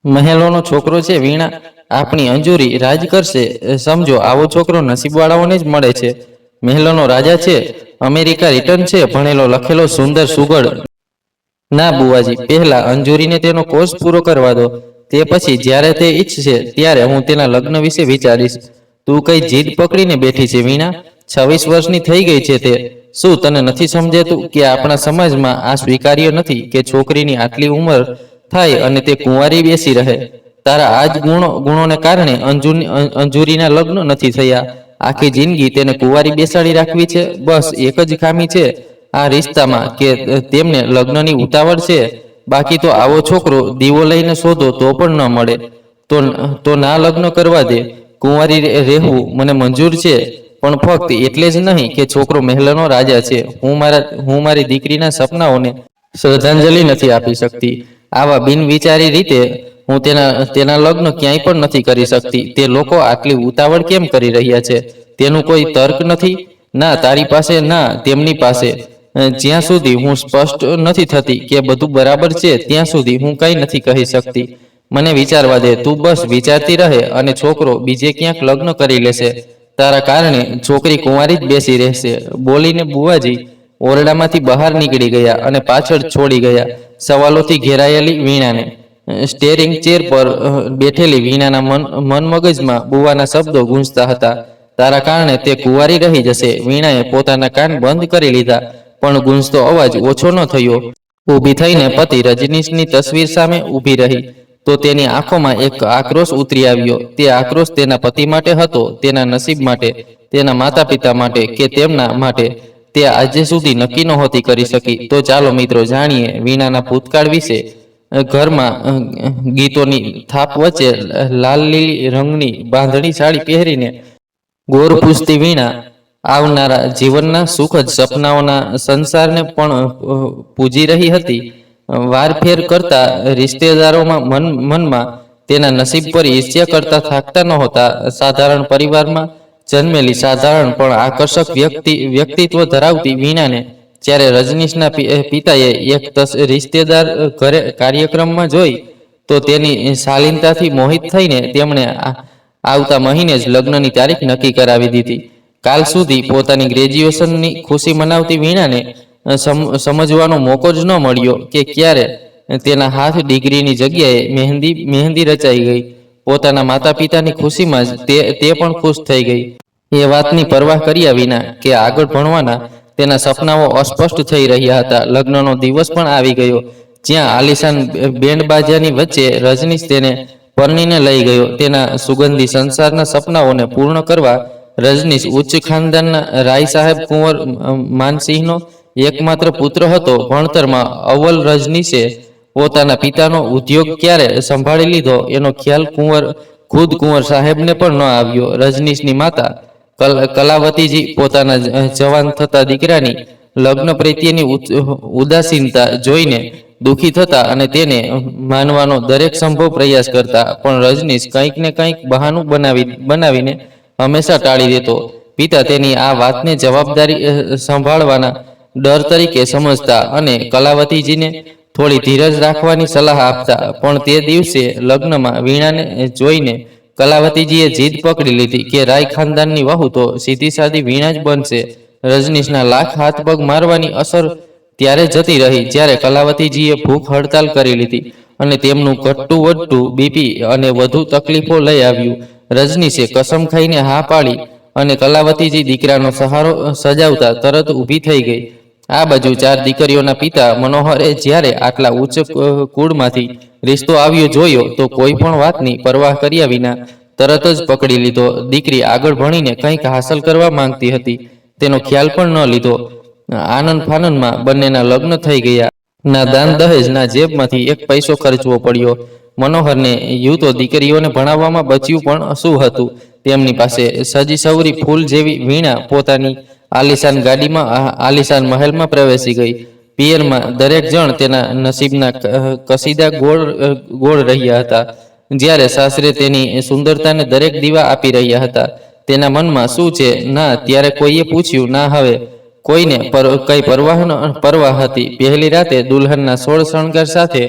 મહેલોનો છોકરો છે વીણા, આપણી અંજુરી રાજ કરશે. સમજો આવો છોકરો નસીબવાળાઓને જ મળે છે. મહેલોનો રાજા છે, અમેરિકા રિટર્ન છે, ભણેલો લખેલો સુંદર સુગડ. ના બુવાજી, પહેલા અંજુરીને તેનો કોર્સ પૂરો કરવા દો. તે પછી જ્યારે તે ઈચ્છશે ત્યારે હું તેના લગ્ન વિશે વિચારીશ. તું કઈ જીદ પકડીને બેઠી છે વીણા? 26 વર્ષની થઈ ગઈ છે તે. શું તને નથી સમજાતું કે આપણા સમાજમાં આ સ્વીકાર્ય નથી કે છોકરીની આટલી ઉંમર થાય અને તે કુંવારી બેસી રહે? તારા આ જ ગુણોને કારણે અંજુરીના લગ્ન નથી થયા. આખી જિંદગી તેને કુંવારી બેસાડી રાખવી છે. બસ એક જ ખામી છે આ રિશ્તામાં કે તેમને લગ્નની ઉતાવળ છે. બાકી તો આવો છોકરો દીવો લઈને શોધો તો પણ ન મળે. તો ના લગ્ન કરવા દે. કુંવારી રહેવું મને મંજૂર છે, પણ ફક્ત એટલે જ નહીં કે છોકરો મહેલનો રાજા છે. હું મારી દીકરીના સપનાઓને શ્રદ્ધાંજલિ નથી આપી શકતી. આવા બિનવિચારી રીતે હું તેના લગ્ન ક્યાંય પણ નથી કરી શકતી. તે લોકો આટલી ઉતાવળ કેમ કરી રહ્યા છે? તેનું કોઈ તર્ક નથી. ના તારી પાસે, ના તેમની પાસે. જ્યાં સુધી હું સ્પષ્ટ નથી થતી કે બધું બરાબર છે, ત્યાં સુધી હું કંઈ નથી કહી શકતી. મને વિચારવા દે. તું બસ વિચારતી રહે અને છોકરો બીજે ક્યાંક લગ્ન કરી લેશે. તારા કારણે છોકરી કુંવારી જ બેસી રહેશે. બોલીને બુવાજી ઓરડામાંથી બહાર નીકળી ગયા અને પાછળ છોડી ગયા સવાલોથી ઘેરાયેલી વીણાને. સ્ટેરિંગ ચેર પર બેઠેલી વીણાના મન મગજમાં બુવાના શબ્દો ગૂંજતા હતા. તારા કારણે તે કુંવારી રહી જશે. વીણાએ પોતાના કાન બંધ કરી લીધા, પણ ગૂંજતો અવાજ ઓછો ન થયો. ઊભી થઈને પતિ રજનીશની તસવીર સામે ઊભી રહી તો તેની આંખોમાં એક આક્રોશ ઉતરી આવ્યો. તે આક્રોશ તેના પતિ માટે હતો, તેના નસીબ માટે, તેના માતા પિતા માટે કે તેમના માટે. તે આજે સુધી નક્કી નહોતી કરી શકી. તો ચાલો મિત્રો જાણીએ વીણાના ભૂતકાળ વિશે. ઘરમાં ગીતોની થાપ વચ્ચે લાલ લીલી રંગની બાંધણી સાડી પહેરીને ગોર પૂછતી વીણા આવનારા જીવનના સુખદ સપનાઓના સંસારને પણ પૂજી રહી હતી. વારફેર કરતા રિશ્તેદારોમાં મનમાં તેના નસીબ પર ઈર્ષ્યા કરતા થાકતા નહોતા. સાધારણ પરિવારમાં જન્મેલી સાધારણ પણ આકર્ષક વ્યક્તિત્વ ધરાવતી વીણાને જ્યારે રજનીશના પિતાએ એક રિશ્તેદાર ઘરે કાર્યક્રમમાં જોઈ તો તેની શાલીનતાથી મોહિત થઈને તેમણે આવતા મહિને જ લગ્નની તારીખ નક્કી કરાવી દીધી. કાલ સુધી પોતાની ગ્રેજ્યુએશનની ખુશી મનાવતી વીણાને સમજવાનો મોકો જ ન મળ્યો કે ક્યારે તેના હાથ ડિગ્રીની જગ્યાએ મહેંદી રચાઈ ગઈ. પોતાના માતા પિતાની ખુશીમાં જ તે પણ ખુશ થઈ ગઈ. એ વાતની પરવાહ કર્યા વિના કે આગળ ભણવાના તેના સપનાઓ અસ્પષ્ટ થઈ રહ્યા હતા. લગ્નનો દિવસ પણ આવી ગયો, જ્યાં આલિશાન બેન્ડ બાજાની વચ્ચે રજનીશ તેને પરણીને લઈ ગયો. તેના સુગંધી સંસારના સપનાઓને પૂર્ણ કરવા રજનીશ ઉચ્ચ ખાનદાનના રાય સાહેબ કુંવર માનસિંહનો એકમાત્ર પુત્ર હતો. ભણતરમાં અવ્વલ રજનીશે પોતાના પિતાનો ઉદ્યોગ ક્યારે સંભાળી લીધો એનો ખ્યાલ ખુદ કુંવર સાહેબને પણ ન આવ્યો. રજનીશની માતા કલાવતીજી પોતાના જવાન થતા દીકરાની લગ્ન પ્રત્યેની ઉદાસીનતા જોઈને દુઃખી થતા અને તેને માનવાનો દરેક સંભવ પ્રયાસ કરતા, પણ રજનીશ કંઈક ને કંઈક બહાનું બનાવીને હંમેશા ટાળી દેતો. પિતા તેની આ વાતને જવાબદારી સંભાળવાના ડર તરીકે સમજતા અને કલાવતીજીને થોડી ધીરજ રાખવાની સલાહ આપતા. પણ તે દિવસે લગ્નમાં વીણાને જોઈને કલાવતીજીએ જીદ પકડી લીધી કે રાય ખાનદાનની વહુ તો સીધી સાદી વીણા જ બનશે. રજનીશના લાખ હાથ પગ મારવાની અસર ત્યારે જતી રહી જ્યારે કલાવતીજીએ ભૂખ હડતાલ કરી લીધી અને તેમનું ઘટતું વધતું બીપી અને વધુ તકલીફો લઈ આવ્યું. રજનીશે કસમ ખાઈને હા પાડી અને કલાવતીજી દીકરાનો સહારો સજાવતા તરત ઊભી થઈ ગઈ. આ બાજુ 4 દીકરીઓના પિતા મનોહરે જ્યારે આટલા ઉચ્ચ કુળમાંથી રિશ્તો આવ્યો જોયો તો કોઈ પણ વાતની પરવાહ કર્યા વિના તરત જ પકડી લીધો. દીકરી આગળ ભણીને કંઈક હાંસલ કરવા માંગતી હતી તેનો ખ્યાલ પણ ન લીધો. આનંદ ફાનંદમાં બંનેના લગ્ન થઈ ગયા. ના દાન દહેજ, ના જેબમાંથી એક પૈસો ખર્ચવો પડ્યો. મનોહરને યુ તો દીકરીઓને ભણાવવામાં બચ્યું પણ શું હતું તેમની પાસે. સજી સવરી ફૂલ જેવી વીણા પોતાની આલિશાન ગાડીમાં આલિશાન મહેલમાં પ્રવેશી ગઈ. પિયરમાં દરેક જણ તેના નસીબના કસીદા ગોળ રહ્યા હતા, જ્યારે સાસરે તેની સુંદરતાને દરેક દીવા આપી રહ્યા હતા. તેના મનમાં શું છે ના ત્યારે કોઈએ પૂછ્યું ના. હવે કોઈને કઈ પરવાહ હતી. પહેલી રાતે દુલ્હનના 16 શણગાર સાથે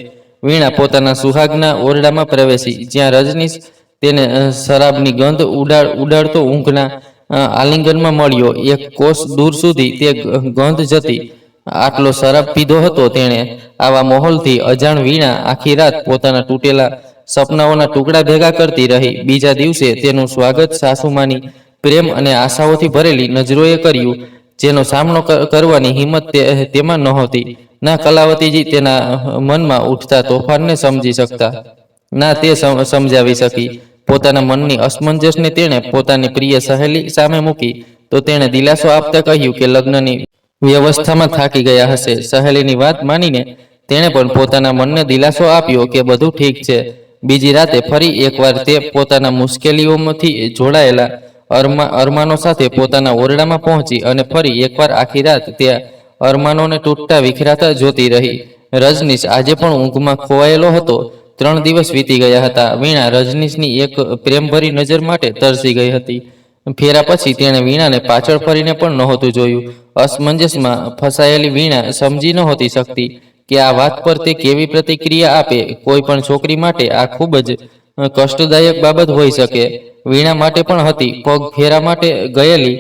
વીણા પોતાના સુહાગના ઓરડામાં પ્રવેશી, જ્યાં રજનીશ તેને શરાબની ગંધ ઉડાડતો ઊંઘના આલિંગનમાં મળ્યો. એક કોસ દૂર સુધી તે ગંધ જતી. આટલો શરાબ પીધો હતો તેણે. આવા માહોલથી અજાણ વીણા આખી રાત પોતાના તૂટેલા સપનાઓના ટુકડા ભેગા કરતી રહી. બીજા દિવસે તેનું સ્વાગત સાસુમાની પ્રેમ અને આશાઓથી ભરેલી નજરોએ કર્યું, જેનો સામનો કરવાની હિંમત તેમાં નહોતી. ના કલાવતીજી તેના મનમાં ઉઠતા તોફાનને સમજી શકતા, ના તે સમજાવી શકી. પોતાના મનની અસમંજસને તેણે પોતાની પ્રિય સહેલી સામે મૂકી તો તેણે દિલાસો આપતા કહ્યું કે લગ્નની વ્યવસ્થામાં થાકી ગયા હશે. સહેલીની વાત માનીને તેણે પણ પોતાના મનને દિલાસો આપ્યો કે બધું ઠીક છે. બીજી રાતે ફરી એકવાર તે પોતાના મુશ્કેલીઓમાંથી જોડાયેલા અરમાનો સાથે પોતાના ઓરડામાં પહોંચી અને ફરી એકવાર આખી રાત તે અરમાનોને તૂટતા વિખરાતા જોતી રહી. રજનીશ આજે પણ ઊંઘમાં ખોવાયેલો હતો. 3 દિવસ વીતી ગયા હતા. વીણા રજનીશની એક પ્રેમભરી નજર માટે તરસી ગઈ હતી. ફેરા પછી તેણે વીણાને પાછળ ફરીને પણ નહોતું જોયું. અસમંજસમાં ફસાયેલી વીણા સમજી નહોતી શકતી કે આ વાત પર તે કેવી પ્રતિક્રિયા આપે. કોઈ પણ છોકરી માટે આ ખૂબ જ કષ્ટદાયક બાબત હોઈ શકે. વીણા માટે પણ હતી. પગ ફેરા માટે ગયેલી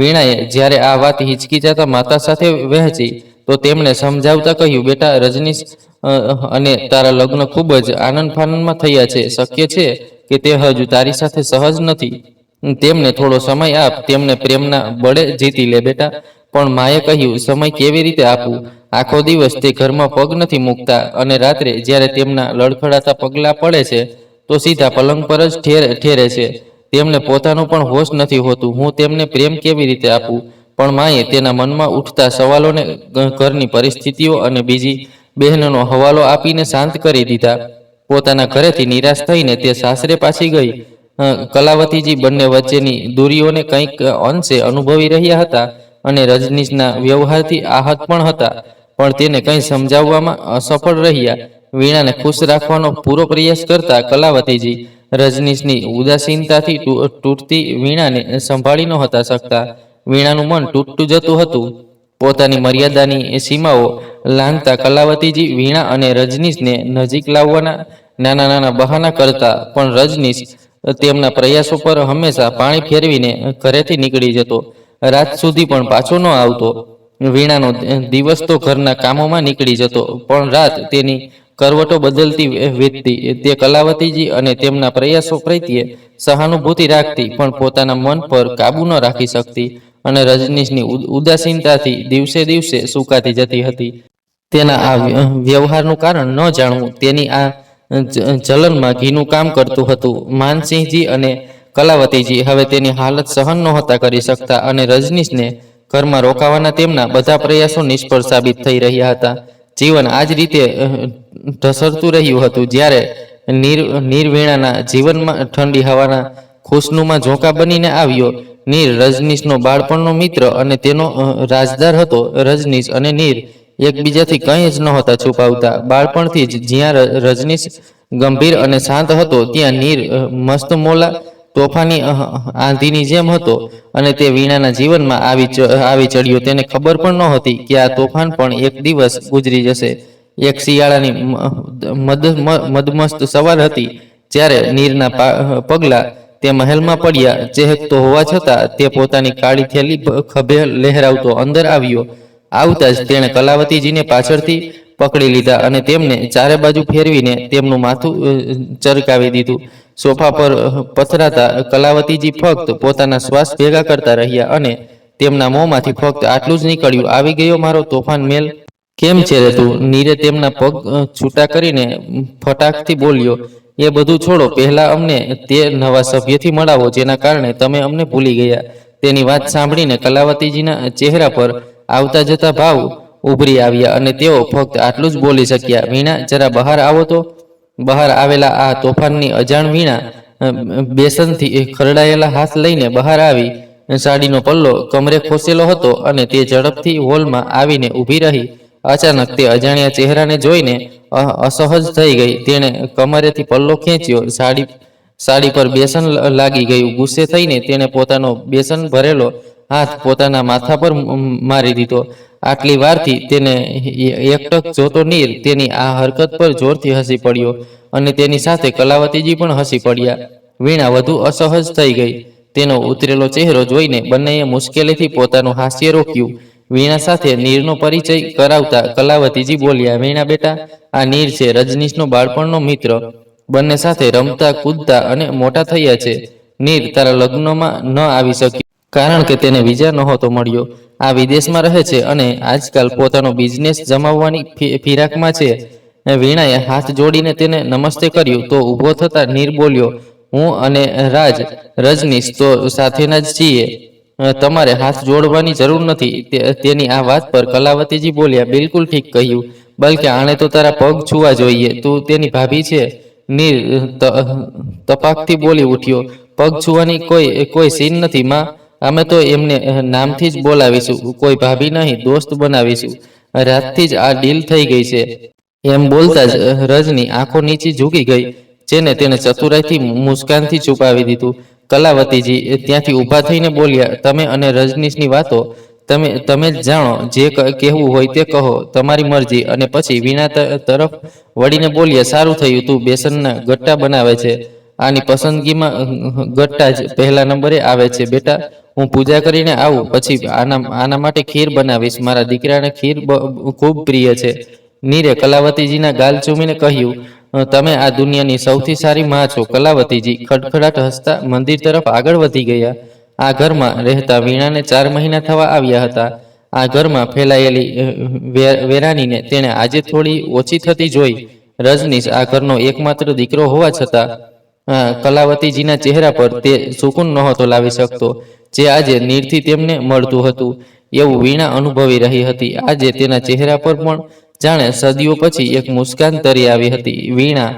વીણાએ જ્યારે આ વાત હિચકિચાતા માતા સાથે વહેંચી તો તેમણે સમજાવતા કહ્યું, બેટા, રજનીશ અને તારા લગ્ન ખૂબ જ આનંદ ફાનંદમાં થયા છે. શક્ય છે કે તે હજુ તારી સાથે સહજ નથી. તેમને થોડો સમય આપ, તેમને પ્રેમના બળે જીતી લે બેટા. પણ માએ કહ્યું, સમય કેવી રીતે આપવું? આખો દિવસ તે ઘરમાં પગ નથી મૂકતા અને રાત્રે જ્યારે તેમના લડખડાતા પગલાં પડે છે તો સીધા પલંગ પર જ ઠેરે છે. તેમને પોતાનું પણ હોશ નથી હોતું. હું તેમને પ્રેમ કેવી રીતે આપું? પણ માએ તેના મનમાં ઉઠતા સવાલોને ઘરની પરિસ્થિતિઓ અને બીજી બહેનોનો હવાલો આપીને શાંત કરી દીધા. પોતાના ઘરેથી નિરાશ થઈને તે સાસરે પાછી ગઈ. કલાવતીજી બંને વચ્ચેની દૂરીઓને કંઈક અંશે અનુભવી રહ્યા હતા અને રજનીશના વ્યવહારથી આહત પણ હતા, પણ તેને કંઈ સમજાવવામાં અસફળ રહ્યા. વીણાને ખુશ રાખવાનો પૂરો પ્રયાસ કરતા કલાવતીજી રજનીશની ઉદાસીનતાથી તૂટતી વીણાને સંભાળી નહોતા શકતા. વીણાનું મન તૂટતું જતું હતું. પોતાની મર્યાદાની સીમાઓ લાંઘતા કલાવતીજી વીણા અને રજનીશને નજીક લાવવાના નાના નાના બહાના કરતા, પણ રજનીશ તેમના પ્રયાસો પર હંમેશા પાણી ફેરવીને ઘરેથી નીકળી જતો. રાત સુધી પણ પાછો ન આવતો. વીણાનો દિવસ તો ઘરના કામોમાં નીકળી જતો, પણ રાત તેની કરવટો બદલતી વીતતી. તે કલાવતીજી અને તેમના પ્રયાસો પ્રત્યે સહાનુભૂતિ રાખતી, પણ પોતાના મન પર કાબુ ન રાખી શકતી અને રજનીશની ઉદાસીનતાથી દિવસે દિવસે સુકાતી જતી હતી. તેના આ વ્યવહારનું કારણ ન જાણવું તેની આ જલનમાં ઘીનું કામ કરતું હતું. માનસિંહજી અને કલાવતીજી હવે તેની હાલત સહન નહોતા કરી શકતા અને રજનીશને ઘરમાં રોકાવાના તેમના બધા પ્રયાસો નિષ્ફળ સાબિત થઈ રહ્યા હતા. જીવન આ જ રીતે ઢસરતું રહ્યું હતું. જ્યારે નીરવીણાના જીવનમાં ઠંડી હવાના ખુશનુમા ઝોંકા બનીને આવ્યો. નીર રજનીશનો બાળપણનો મિત્ર અને તેનો રાજદાર હતો. રજનીશ અને નીર એકબીજાથી કંઈ જ નહોતા છુપાવતા. બાળપણથી જ જ્યાં રજનીશ ગંભીર અને શાંત હતો, ત્યાં નીર મસ્ત મોલા તોફાની આંધીની જેમ હતો અને તે વીણાના જીવનમાં આવી ચડ્યો. તેને ખબર પણ નહોતી કે આ તોફાન પણ એક દિવસ ગુજરી જશે. એક શિયાળાની મદમસ્ત સવાર હતી જ્યારે નીરના પગલા તે મહેલમાં પડ્યા. ચહેકતો હોવા છતાં તે પોતાની કાળી થેલી ખભે લહેરાવતો અંદર આવ્યો. આવતા જ તેણે કલાવતીજીને પાછળથી પકડી લીધા અને તેમને ચારે બાજુ ફેરવીને તેમનું માથું ચરકાવી દીધું. સોફા પર પથરાતા કલાવતીજી ફક્ત પોતાના શ્વાસ ભેગા કરતા રહ્યા અને તેમના મોંમાંથી ફક્ત આટલું જ નીકળ્યું, આવી ગયો મારો તોફાન મેલ. કેમ છે રે તું? નીરે તેમના પગ છૂટા કરીને ફટાકથી બોલ્યો, એ બધું છોડો. પહેલા અમને તે નવા સભ્યથી મળાવો જેના કારણે તમે અમને ભૂલી ગયા. તેની વાત સાંભળીને કલાવતીજીના ચહેરા પર આવતા જતા ભાવ ઉભરી આવ્યા અને તેઓ ફક્ત આટલું જ બોલી શક્યા, વીણા, જરા બહાર આવો તો. બહાર આવેલા આ તોફાનની અજાણ વીણા બેસનથી ખરડાયેલા હાથ લઈને બહાર આવી. સાડીનો પલ્લો કમરે ખોસેલો હતો અને તે ઝડપથી હોલમાં આવીને ઊભી રહી. અચાનક તે અજાણ્યા ચહેરાને જોઈને અસહજ થઈ ગઈ. તેણે કમરેથી પલ્લો ખેંચ્યો. સાડી સાડી પર બેસન લાગી ગયું. ગુસ્સે થઈને તેણે પોતાનો બેસન ભરેલો હાથ પોતાના માથા પર મારી દીધો. આટલી વારથી તેને એકટક જોતો નીર તેની આ હરકત પર જોરથી હસી પડ્યો અને તેની સાથે કલાવતીજી પણ હસી પડ્યા. વીણા વધુ અસહજ થઈ ગઈ. તેનો ઉતરેલો ચહેરો જોઈને બંનેએ મુશ્કેલીથી પોતાનું હાસ્ય રોક્યું. વીણા સાથે નીરનો પરિચય કરાવતા કલાવતીજી બોલ્યા, વીણા બેટા, આ નીર છે રજનીશનો બાળપણનો મિત્ર. બંને સાથે રમતા કૂદતા અને મોટા થયા છે. નીર તારા લગ્નમાં ન આવી શક્યો કારણ કે તેને વિઝા નહોતો મળ્યો. આ વિદેશમાં રહે છે અને આજકાલ પોતાનો બિઝનેસ જમાવવાની ફિરાકમાં છે. વીણાએ હાથ જોડીને તેને નમસ્તે કર્યું તો ઊભો થતા નીર બોલ્યો, હું અને રજનીશ તો સાથેના જ છીએ. તમારે હાથ જોડવાની જરૂર નથી. તેની આ વાત પર કલાવતીજી બોલ્યા, બિલકુલ ઠીક કહ્યું, બલકે આણે તો તારા પગ છૂવા જોઈએ. તું તેની ભાભી છે. નીર તપાકથી બોલી ઉઠ્યો, પગ છૂવાની કોઈ સીન નથી માં. અમે તો એમને નામથી જ બોલાવીશું, કોઈ ભાભી નહીં, દોસ્ત બનાવીશું. રાતથી જ આ ડીલ થઈ ગઈ છે. એમ બોલતા જ રજની આંખો નીચી ઝૂકી ગઈ, જેને તેને ચતુરાઈથી મુસ્કાનથી છુપાવી દીધું. કલાવતીજી ત્યાંથી ઊભા થઈને બોલ્યા, તમે અને રજનીશની વાતો તમે જ જાણો. જે કહેવું હોય તે કહો, તમારી મરજી. અને પછી વીણા તરફ વળીને બોલ્યા, સારું થયું તું બેસનના ગટ્ટા બનાવે છે. આની પસંદગીમાં ગટ્ટા જ પહેલા નંબરે આવે છે. બેટા, હું પૂજા કરીને આવું પછી આના માટે ખીર બનાવીશ. મારા દીકરાને ખીર ખૂબ પ્રિય છે. નીરે કલાવતીજીના ગાલ ચૂમીને કહ્યું, તમે આ દુનિયાની સૌથી સારી માં છો. કલાવતીજી ખડખડાટ હસતા મંદિર તરફ આગળ વધી ગયા. આ ઘરમાં રહેતા વીણાને 4 મહિના થવા આવ્યા હતા. આ ઘરમાં ફેલાયેલી વેરાનીને તેણે આજે થોડી ઓછી થતી જોઈ. રજનીશ આ ઘરનો એકમાત્ર દીકરો હોવા છતાં કલાવતીજીના ચહેરા પર તે સુકૂન નહોતો લાવી શકતો જે આજે નીરથી તેમને મળતું હતું. એવું વીણા અનુભવી રહી હતી. આજે તેના ચહેરા પર પણ જાણે સદીઓ પછી એક મુસ્કાન તરી આવી હતી. વીણા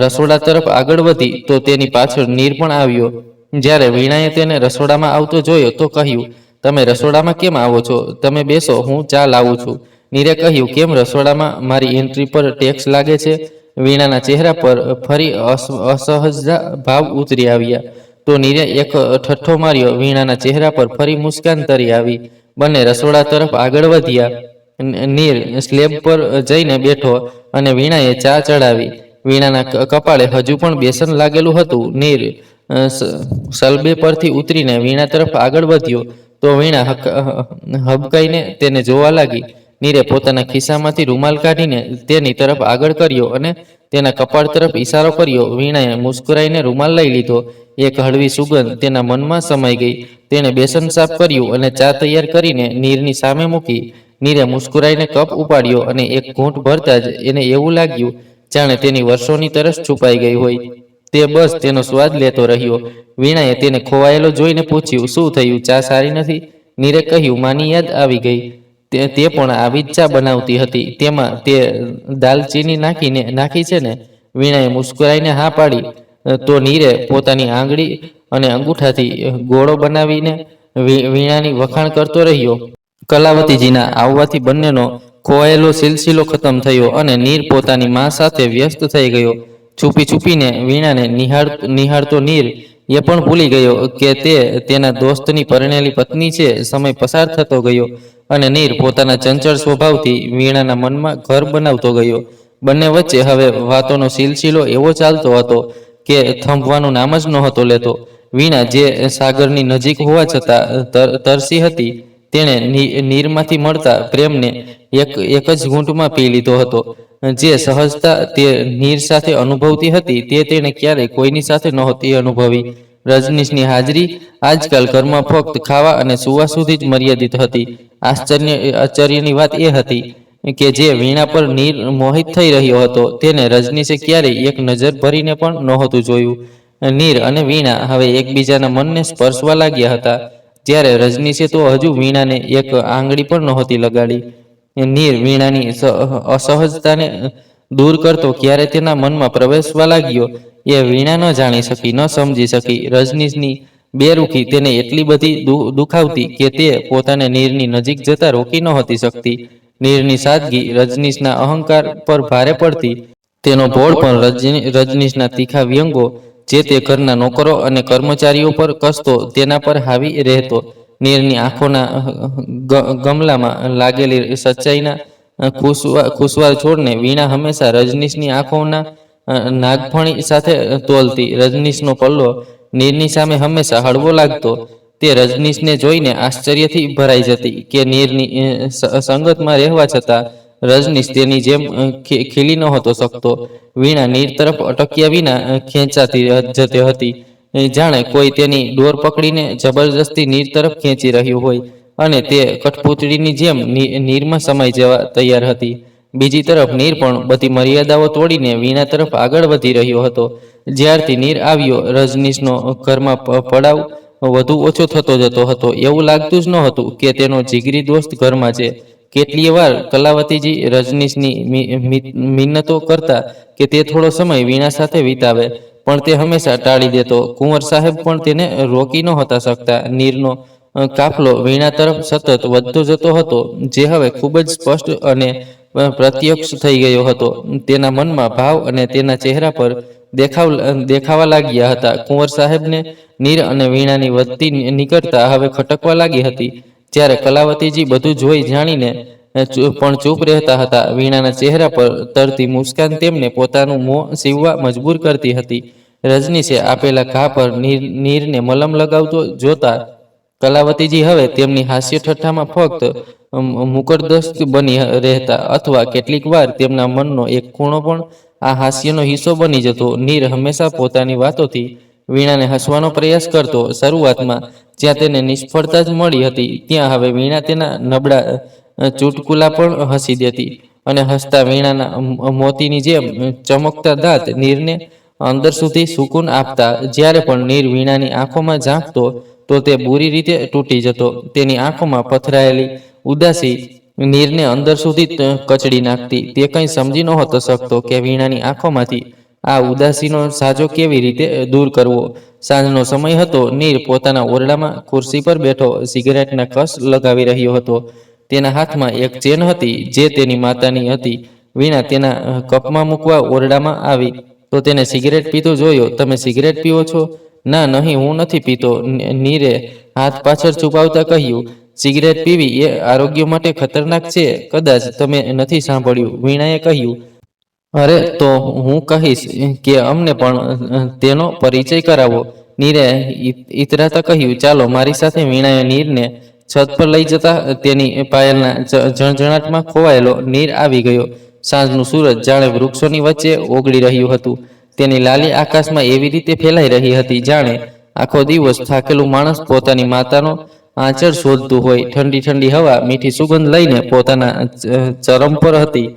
રસોડા તરફ આગળ વધી તો તેની પાછળ નીર પણ આવ્યો. જ્યારે વીણાએ તેને રસોડામાં આવતો જોયો તો કહ્યું, તમે રસોડામાં કેમ આવો છો? તમે બેસો, હું ચા લાવું છું. નીરે કહ્યું, કેમ રસોડામાં મારી એન્ટ્રી પર ટેક્સ લાગે છે? વીણાના ચહેરા પર ફરી અસહજતા ભાવ ઉતરી આવ્યા તો નીરે એક ઠઠ્ઠો માર્યો. વીણાના ચહેરા પર ફરી મુસ્કાન તરી આવી. બંને રસોડા તરફ આગળ વધ્યા. નીર સ્લેબ પર જઈને બેઠો અને વીણાએ ચા ચડાવી. વીણાના કપાળે હજુ પણ બેસન લાગેલું હતું. નીર સલબે પરથી ઉતરીને વીણા તરફ આગળ વધ્યો તો વીણા હબકાઈને તેને જોવા લાગી. નીરે પોતાના ખિસ્સામાંથી રૂમાલ કાઢીને તેની તરફ આગળ કર્યો અને તેના કપાળ તરફ ઈશારો કર્યો. વીણાએ મુસ્કરાઈને રૂમાલ લઈ લીધો. એક હળવી સુગંધ તેના મનમાં સમાઈ ગઈ. તેણે બેસન સાફ કર્યું અને ચા તૈયાર કરીને નીરની સામે મૂકી. નીરે મુસ્કરાઈને કપ ઉપાડ્યો અને એક ઘૂંટ ભરતા જ એને એવું લાગ્યું જાણે તેની વર્ષોની તરસ છુપાઈ ગઈ હોય. તે બસ તેનો સ્વાદ લેતો રહ્યો. વીણાએ તેને ખોવાયેલો જોઈને પૂછ્યું, શું થયું? ચા સારી નથી? નીરે કહ્યું, માની યાદ આવી ગઈ. તે પણ આવી જ ચા બનાવતી હતી. તેમાં તે દાલચીની નાખી છે ને? વીણાએ મુસ્કરાઈને હા પાડી તો નીરે પોતાની આંગળી અને અંગૂઠાથી ગોળો બનાવીને વીણાની વખાણ કરતો રહ્યો. કલાવતીજીના આવવાથી બંનેનો ખોવાયેલો સિલસિલો ખતમ થયો અને નીર પોતાની માં સાથે વ્યસ્ત થઈ ગયો. છુપીને વીણાને નિહાળતો નીર એ પણ ભૂલી ગયો કે તે તેના દોસ્તની પરણેલી પત્ની છે. સમય પસાર થતો ગયો અને નીર પોતાના ચંચળ સ્વભાવથી વીણાના મનમાં ઘર બનાવતો ગયો. બંને વચ્ચે હવે વાતોનો સિલસિલો એવો ચાલતો હતો કે થંભવાનું નામ જ નહોતો લેતો. વીણા જે સાગરની નજીક હોવા છતાં તરસી હતી, તેણે નીરમાંથી મળતા પ્રેમને એક જ ઘૂંટમાં પી લીધો હતો. જે સહજતા તે નીર સાથે અનુભવતી હતી તે તેણે ક્યારેય કોઈની સાથે નહોતી અનુભવી. રજનીશની હાજરી આજકાલ ઘરમાં ફક્ત ખાવા અને સુવા સુધી જ મર્યાદિત હતી. આશ્ચર્યની વાત એ હતી કે જે વીણા પર નીર મોહિત થઈ રહ્યો હતો તેને રજનીશે ક્યારેય એક નજર ભરીને પણ નહોતું જોયું. નીર અને વીણા હવે એકબીજાના મનને સ્પર્શવા લાગ્યા હતા. જ્યારે રજનીશે તો હજુ વીણાને એક આંગળી પણ નહોતી લગાડી. નીર વીણાની અસહજતાને દૂર કરતો ક્યારે તેના મનમાં પ્રવેશવા લાગ્યો એ વીણા ન જાણી શકી, ન સમજી શકી. રજનીશની બેરૂખી તેને એટલી બધી દુખાવતી કે તે પોતાને નીરની નજીક જતા રોકી નહોતી શકતી. નીરની સાદગી રજનીશના અહંકાર પર ભારે પડતી. તેનો ભોળ પણ રજનીશના તીખા વ્યંગો જે તે ઘરના નોકરો અને કર્મચારીઓ પર કસતો તેના પર હાવી રહેતો. નીરની આંખોના ગમલામાં લાગેલી સચ્ચાઈના ખુશવાર છોડને વીણા હંમેશા રજનીશની આંખોના નાગફણી સાથે તોલતી. રજનીશનો પલ્લો નીરની સામે હંમેશા હળવો લાગતો. તે રજનીશને જોઈને આશ્ચર્યથી ભરાઈ જતી કે નીરની સંગતમાં રહેવા છતાં રજનીશ તેની જેમ ખીલી નહોતો શકતો. વીણા નીર તરફ અટક્યા વિના ખેંચાતી જતી હતી, જાણે કોઈ તેની ડોર પકડીને જબરજસ્તી નીર તરફ ખેંચી રહ્યું હોય અને તે કઠપૂતળીની જેમ નીરમાં સમાઈ જવા તૈયાર હતી. બીજી તરફ નીર પણ બધી મર્યાદાઓ તોડીને વીણા તરફ આગળ વધી રહ્યો હતો. જ્યારથી નીર આવ્યો, રજનીશનો ઘરમાં પડાવ વધુ ઓછો થતો જતો હતો. એવું લાગતું જ નહોતું કે તેનો જીગરી દોસ્ત ઘરમાં છે. કેટલીય વાર કલાવતીજી રજનીશની મિન્નતો કરતા કે તે થોડો સમય વીણા સાથે વિતાવે, પણ તે હંમેશા ટાળી દેતો. કુંવર સાહેબ પણ તેને રોકી નહોતા શકતા. નીરનો કાફલો વીણા તરફ સતત વધતો જતો હતો, જે હવે ખૂબ જ સ્પષ્ટ અને પ્રત્યક્ષ થઈ ગયો હતો. તેના મનમાં ભાવ અને તેના ચહેરા પર દેખાવા લાગ્યા હતા. કુંવર સાહેબને નીર અને વીણાની વધતી નિકટતા હવે ખટકવા લાગી હતી. જ્યારે કલાવતીજી બધું જોઈ જાણીને પણ ચૂપ રહેતા હતા. વીણાના ચહેરા પર તરતી મુસ્કાન તેમને પોતાનું મોં સીવવા મજબૂર કરતી હતી. રજનીશે આપેલા ઘા પર નીરને મલમ લગાવતો જોતા કલાવતીજી હવે તેમની હાસ્ય ઠઠ્ઠામાં ફક્ત મુકરદસ્ત બની રહેતા, અથવા કેટલીક વાર તેમના મનનો એક ખૂણો પણ આ હાસ્યનો હિસ્સો બની જતો. નીર હંમેશા પોતાની વાતોથી વીણાને હસવાનો પ્રયાસ કરતો. શરૂઆતમાં જ્યાં તેને નિષ્ફળતા જ મળી હતી, ત્યાં હવે વીણા તેના નબળા ચુટકુલા પણ હસી દેતી અને હસતા વીણાના મોતીની જેમ ચમકતા દાંત નીરને અંદર સુધી સુકૂન આપતા. જ્યારે પણ નીર વીણાની આંખોમાં ઝાંકતો તો તે બુરી રીતે તૂટી જતો. તેની આંખોમાં પથરાયેલી ઉદાસી નીરને અંદર સુધી કચડી નાખતી. તે કંઈ સમજી નહોતો શકતો કે વીણાની આંખોમાંથી આ ઉદાસીનો સાજો કેવી રીતે દૂર કરવો. સાંજનો સમય હતો. નીર પોતાના ઓરડામાં ખુરશી પર બેઠો સિગરેટના કસ લગાવી રહ્યો હતો. તેના હાથમાં એક ચેન હતી, જે તેની માતાની હતી. વીણા તેના કપમાં મૂકવા ઓરડામાં આવી તો તેને સિગરેટ પીતો જોયો. તમે સિગરેટ પીવો છો? ના, નહીં, હું નથી પીતો. નીરે હાથ પાછળ છુપાવતા કહ્યું. સિગરેટ પીવી એ આરોગ્ય માટે ખતરનાક છે. કદાચ તમે નથી સાંભળ્યું, વીણાએ કહ્યું. અરે, તો હું કહીશ કે અમને પણ તેનો પરિચય કરાવો, નીરે ઇતરાતા કહ્યું. ચાલો મારી સાથે. વીણાએ નીરને છત પર લઈ જતા તેની પાયલના ઝણઝણાટમાં ખોવાયેલો નીર આવી ગયો. સાંજનું સૂરજ જાણે વૃક્ષોની વચ્ચે ઓગળી રહ્યું હતું. તેની લાલી આકાશમાં એવી રીતે ફેલાઈ રહી હતી, જાણે આખો દિવસ થાકેલું માણસ પોતાની માતાનો આંચળ શોધતું હોય. ઠંડી ઠંડી હવા મીઠી સુગંધ લઈને પોતાના ચરમ પર હતી.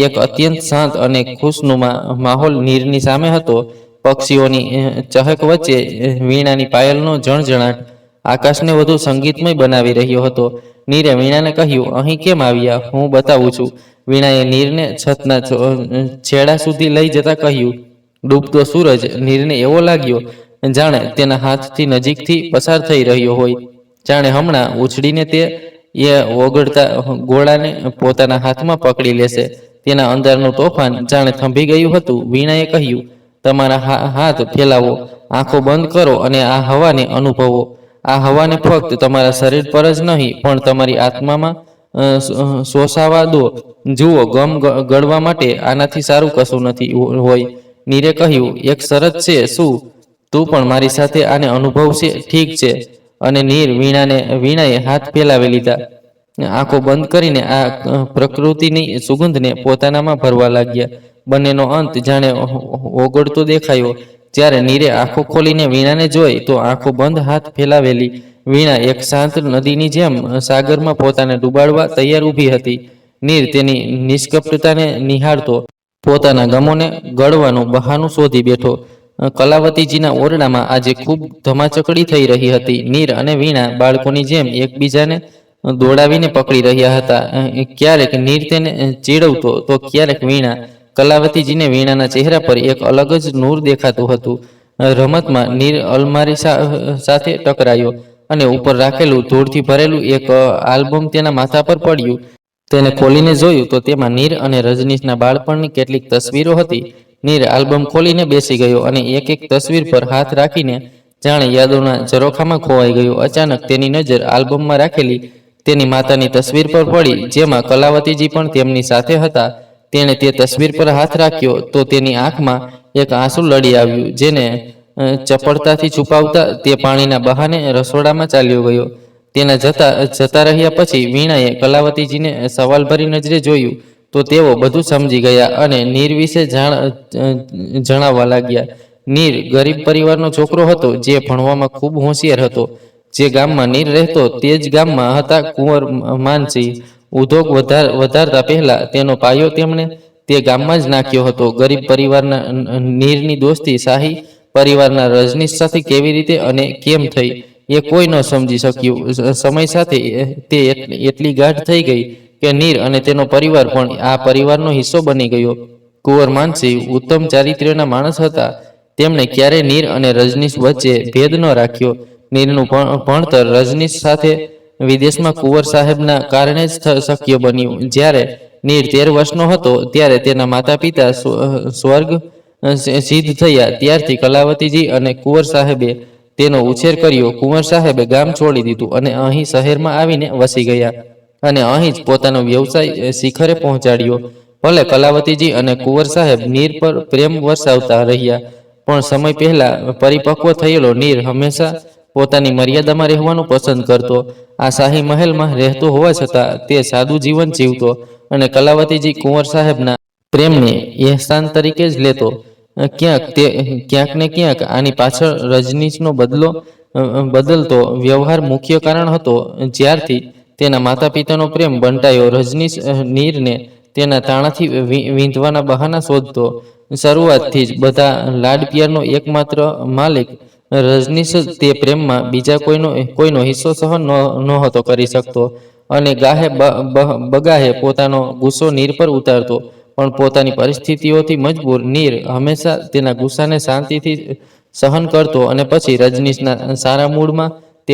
એક અત્યંત શાંત અને ખુશનુમા માહોલ નીરની સામે હતો. પક્ષીઓની ચહક વચ્ચે વીણાની પાયલનો જણજણાટ આકાશને વધુ સંગીતમય બનાવી રહ્યો હતો. નીરે વીણાને કહ્યું, અહીં કેમ આવ્યા? હું બતાવું છું. વીણાએ નીરને છતના છેડા સુધી લઈ જતા કહ્યું. ડૂબતો સૂરજ નીરને એવો લાગ્યો જાણે તેના હાથથી નજીકથી પસાર થઈ રહ્યો હોય, જાણે હમણાં ઉછળીને તે ઓગળતા ગોળાને પોતાના હાથમાં પકડી લેશે. તેના અંદરનું તોફાન જાણે થંભી ગયું હતું. વીણાએ કહ્યું, તમારા હાથ ફેલાવો, આંખો બંધ કરો અને આ હવાને અનુભવો. આ હવાને ફક્ત તમારા શરીર પર જ નહીં, પણ તમારી આત્મામાં શોષાવા દો. જુઓ, ગમ ગળવા માટે આનાથી સારું કશું નથી હોય. નીરે કહ્યું, એક શરત છે. શું? તું પણ મારી સાથે આને અનુભવશે? ઠીક છે. અને વીણાએ હાથ ફેલાવી લીધા. આંખો બંધ કરીને આ પ્રકૃતિની સુગંધને પોતાનામાં ભરવા લાગ્યા. બંનેનો અંત જાણે ઓગળતો દેખાયો. જ્યારે નીરે આંખો ખોલીને વીણાને જોઈ તો આંખો બંધ હાથ ફેલાવેલી વીણા એક શાંત નદીની જેમ સાગરમાં પોતાને ડૂબાડવા તૈયાર ઊભી હતી. નીર તેની નિષ્કપટતાને નિહાળતો પોતાના ગમોને ગળવાનું બહાનું શોધી બેઠો. કલાવતીજીના ઓરડામાં આજે ખૂબ ધમાચકડી થઈ રહી હતી. નીર અને વીણા બાળકોની જેમ એકબીજાને દોડાવીને પકડી રહ્યા હતા. ક્યારેક નીર તેને ચીડવતો તો ક્યારેક વીણા. કલાવતીજીને વીણાના ચહેરા પર એક અલગ જ નૂર દેખાતું હતું. રમતમાં નીર અલમારી સાથે ટકરાયો અને ઉપર રાખેલું ધૂળથી ભરેલું એક આલ્બમ તેના માથા પર પડ્યું. તેને ખોલીને જોયું તો તેમાં નીર અને રજનીશના બાળપણની કેટલીક તસવીરો હતી. નીર આલ્બમ ખોલીને બેસી ગયો અને એક એક તસવીર પર હાથ રાખીને જાણે યાદોના ઝરોખામાં ખોવાઈ ગયો. અચાનક તેની નજર આલ્બમમાં રાખેલી તેની માતાની તસવીર પર પડી, જેમાં કલાવતીજી પણ તેમની સાથે હતા. તેણે તે તસવીર પર હાથ રાખ્યો તો તેની આંખમાં એક આંસુ લડી આવ્યું, જેને ચપળતાથી છુપાવતા તે પાણીના બહાને રસોડામાં ચાલ્યો ગયો. તેના જતા રહ્યા પછી વીણાએ કલાવતીજીને સવાલભરી નજરે જોયું તો તેઓ બધું સમજી ગયા અને નીર વિશે જણાવવા લાગ્યા. નીર ગરીબ પરિવારનો છોકરો હતો, જે ભણવામાં ખૂબ હોશિયાર હતો. જે ગામમાં નીર રહેતો તે જ ગામમાં હતા કુંવર માનસિંહ. ઉદ્યોગ વધારતા પહેલા તેનો પાયો તેમણે તે ગામમાં જ નાખ્યો હતો. ગરીબ પરિવારના નીરની દોસ્તી શાહી પરિવારના રજનીશ સાથે કેવી રીતે અને કેમ થઈ એ કોઈ ન સમજી શક્યું. સમય સાથે તે એટલી ગાઢ થઈ ગઈ કે નીર અને તેનો પરિવાર પણ આ પરિવારનો હિસ્સો બની ગયો. કુંવર માનસિંહ ઉત્તમ ચારિત્ર્યના માણસ હતા. તેમણે ક્યારેય નીર અને રજનીશ વચ્ચે ભેદ ન રાખ્યો. નીરનું ભણતર રજનીશ સાથે વિદેશમાં કુંવર સાહેબના કારણે જ શક્ય બન્યું. જ્યારે નીર 13 વર્ષનો હતો ત્યારે તેના માતા પિતા સ્વર્ગ સિદ્ધ થયા. ત્યારથી કલાવતીજી અને કુંવર સાહેબે તેનો ઉછેર કર્યો. કુંવર સાહેબે ગામ છોડી દીધું અને અહીં શહેરમાં આવીને વસી ગયા અને અહીં જ પોતાનો વ્યવસાય શિખરે પહોંચાડ્યો. ભલે કલાવતીજી અને કુંવર સાહેબ નીર પર પ્રેમ વરસાવતા રહ્યા, પણ સમય પહેલા પરિપક્વ થયેલો નીર હંમેશા પોતાની મર્યાદામાં રહેવાનું પસંદ કરતો. આ શાહી મહેલમાં રહેતો હોવા છતાં તે સાદું જીવન જીવતો અને કલાવતીજી કુંવર સાહેબના પ્રેમને એહસાન તરીકે જ લેતો. ક્યાંક ને ક્યાંક આની પાછળ રજનીશનો બદલતો વ્યવહાર મુખ્ય કારણ હતો. જ્યારથી તેના માતા પિતાનો પ્રેમ બંટાયો, રજનીશ નીરને તેના તાણાથી વીંધવાના બહાના શોધતો. શરૂઆતથી જ બધા લાડ પ્યારનો એકમાત્ર માલિક રજનીશ તે પ્રેમમાં બીજા કોઈનો હિસ્સો સહન નહોતો કરી શકતો અને બગાહે પોતાનો ગુસ્સો નીર પર ઉતારતો. પણ પોતાની પરિસ્થિતિઓથી મજબૂર નીર હંમેશા તેના ગુસ્સાને શાંતિથી સહન કરતો અને પછી રજનીશના સારા મૂડમાં તે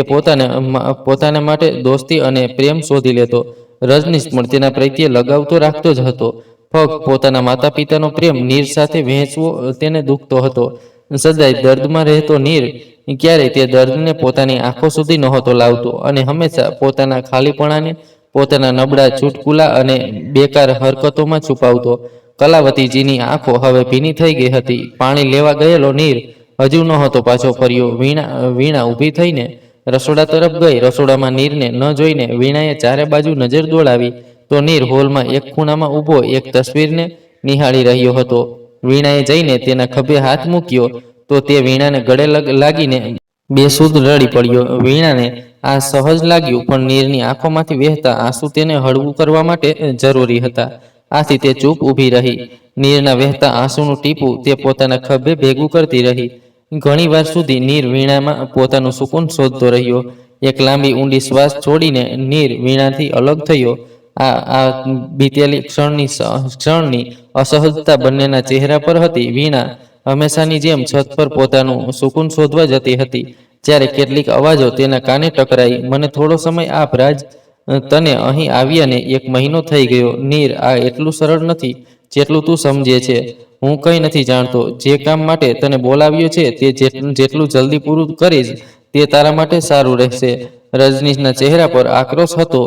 પોતાને માટે દોસ્તી અને પ્રેમ શોધી લેતો. રજનીશ પણ તેના પ્રત્યે લગાવ તો રાખતો જ હતો. ફક્ત પોતાના માતા પિતાનો પ્રેમ નીર સાથે વહેંચવો તેને દુખતો હતો. સદાય દર્દમાં રહેતો નીર ક્યારેય તે દર્દને પોતાની આંખો સુધી નહોતો લાવતો અને હંમેશા પોતાના ખાલીપણાને પોતાના નબળા ચૂટકુલા અને બેકાર હરકતોમાં છુપાવતો. કલાવતીજીની આંખો હવે ભીની થઈ ગઈ હતી. પાણી લેવા ગયેલો નીર હજુ નહોતો પાછો ફર્યો. વીણા ઊભી થઈને રસોડા તરફ ગઈ. રસોડામાં નીરને ન જોઈને વીણાએ ચારે બાજુ નજર દોડાવી તો નીર હોલમાં એક ખૂણામાં ઊભો એક તસવીરને નિહાળી રહ્યો હતો. વીણાએ જઈને તેના ખભે હાથ મૂક્યો તો તે વીણાને ગળે લાગીને બેસુધ રડી પડ્યો. વીણાને આ સહજ લાગ્યું, પણ નીરની આંખોમાંથી વહેતા આંસુ તેને હળવું કરવા માટે જરૂરી હતા. આથી તે ચૂપ ઊભી રહી. નીરના વહેતા આંસુનું ટીપું તે પોતાના ખભે ભેગું કરતી રહી. ઘણી વાર સુધી નીર વીણામાં પોતાનું સુકૂન શોધતો રહ્યો. એક લાંબી ઊંડી શ્વાસ છોડીને નીર વીણાથી અલગ થયો. આ બીતેલી ક્ષણની અસહજતા બંનેના ચહેરા પર હતી. વીણા હંમેશાની જેમ છત પર પોતાનું સુકૂન શોધવા જતી હતી. જ્યારે કેટલીક અવાજો તેના કાને ટકરાઈ. મને થોડો સમય આપ રાજ, તને અહીં આવ્યાને 1 મહિનો થઈ ગયો. નીર, આ એટલું સરળ નથી જેટલું તું સમજે છે. હું કંઈ નથી જાણતો. જે કામ માટે તને બોલાવ્યો છે તે જેટલું જલ્દી પૂરું કરીશ તે તારા માટે સારું રહેશે. રજનીશના ચહેરા પર આક્રોશ હતો.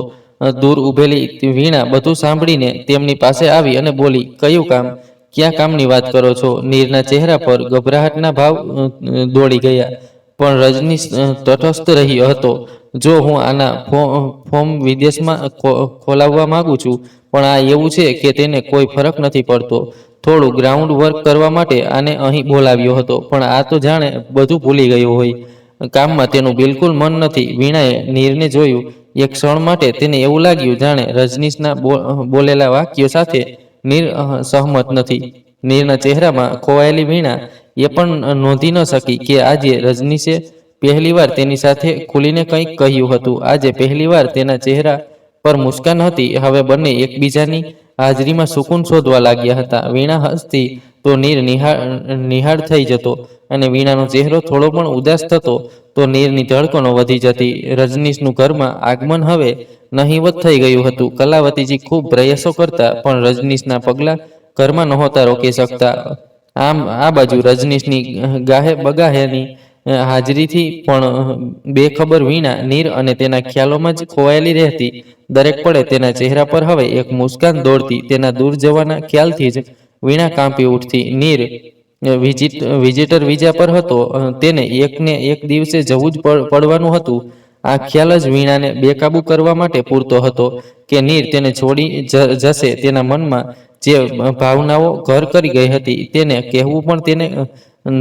દૂર ઊભેલી વીણા બધું સાંભળીને તેમની પાસે આવી અને બોલી, કયું કામ? ક્યાં કામની વાત કરો છો? નીરના ચહેરા પર ગભરાટના ભાવ દોડી ગયા, પણ રજનીશ તટસ્થ રહ્યો હતો. જો હું આના ફોર્મ વિદેશમાં ખોલાવવા માંગુ છું, પણ આ એવું છે કે તેને કોઈ ફરક નથી પડતો. થોડું ગ્રાઉન્ડ વર્ક કરવા માટે આને અહીં બોલાવ્યો હતો, પણ આ તો જાણે બધું ભૂલી ગયો હોય. કામમાં તેનું બિલકુલ મન નથી. વીણાએ નીરને જોયું. એક ક્ષણ માટે તેને એવું લાગ્યું જાણે રજનીશના બોલેલા વાક્યો સાથે નીર સહમત નથી. નીરના ચહેરામાં ખોવાયેલી વીણા એ પણ નોંધી ન શકી કે આજે રજનીશે પહેલીવાર તેની સાથે ખુલીને કંઈક કહ્યું હતું. આજે પહેલીવાર તેના ચહેરા પર મુસ્કાન હતી. હવે બંને એકબીજાની હાજરીમાં સુકૂન શોધવા લાગ્યા હતા. વીણા હસતી તો નીર નિહાળ થઈ જતો અને વીણાનો ચહેરો થોડો પણ ઉદાસ થતો તો નીરની ધડકનો વધી જતી. રજનીશનું ઘરમાં આગમન હવે નહીવત થઈ ગયું હતું. કલાવતીજી ખૂબ પ્રયાસો કરતા પણ રજનીશના પગલાં ઘરમાં નહોતા રોકી શકતા. આમ આ બાજુ રજનીશની ગાહે બગાહેની હાજરીથી પણ બેખબર વીણા નીર અને તેના ખ્યાલોમાં જ ખોવાયેલી રહેતી. દરેક પળે તેના ચહેરા પર હવે એક મુસ્કાન દોડતી. તેના દૂર જવાના ખ્યાલથી જ વીણા કાંપી ઉઠતી. નીર વિઝિટર વિઝા પર હતો. તેને એકને એક દિવસે જવું જ પડવાનું હતું. આ ખ્યાલ જ વીણાને બેકાબૂ કરવા માટે પૂરતો હતો કે નીર તેને છોડી જશે. તેના મનમાં જે ભાવનાઓ ઘર કરી ગઈ હતી તેને કહેવું પણ તેને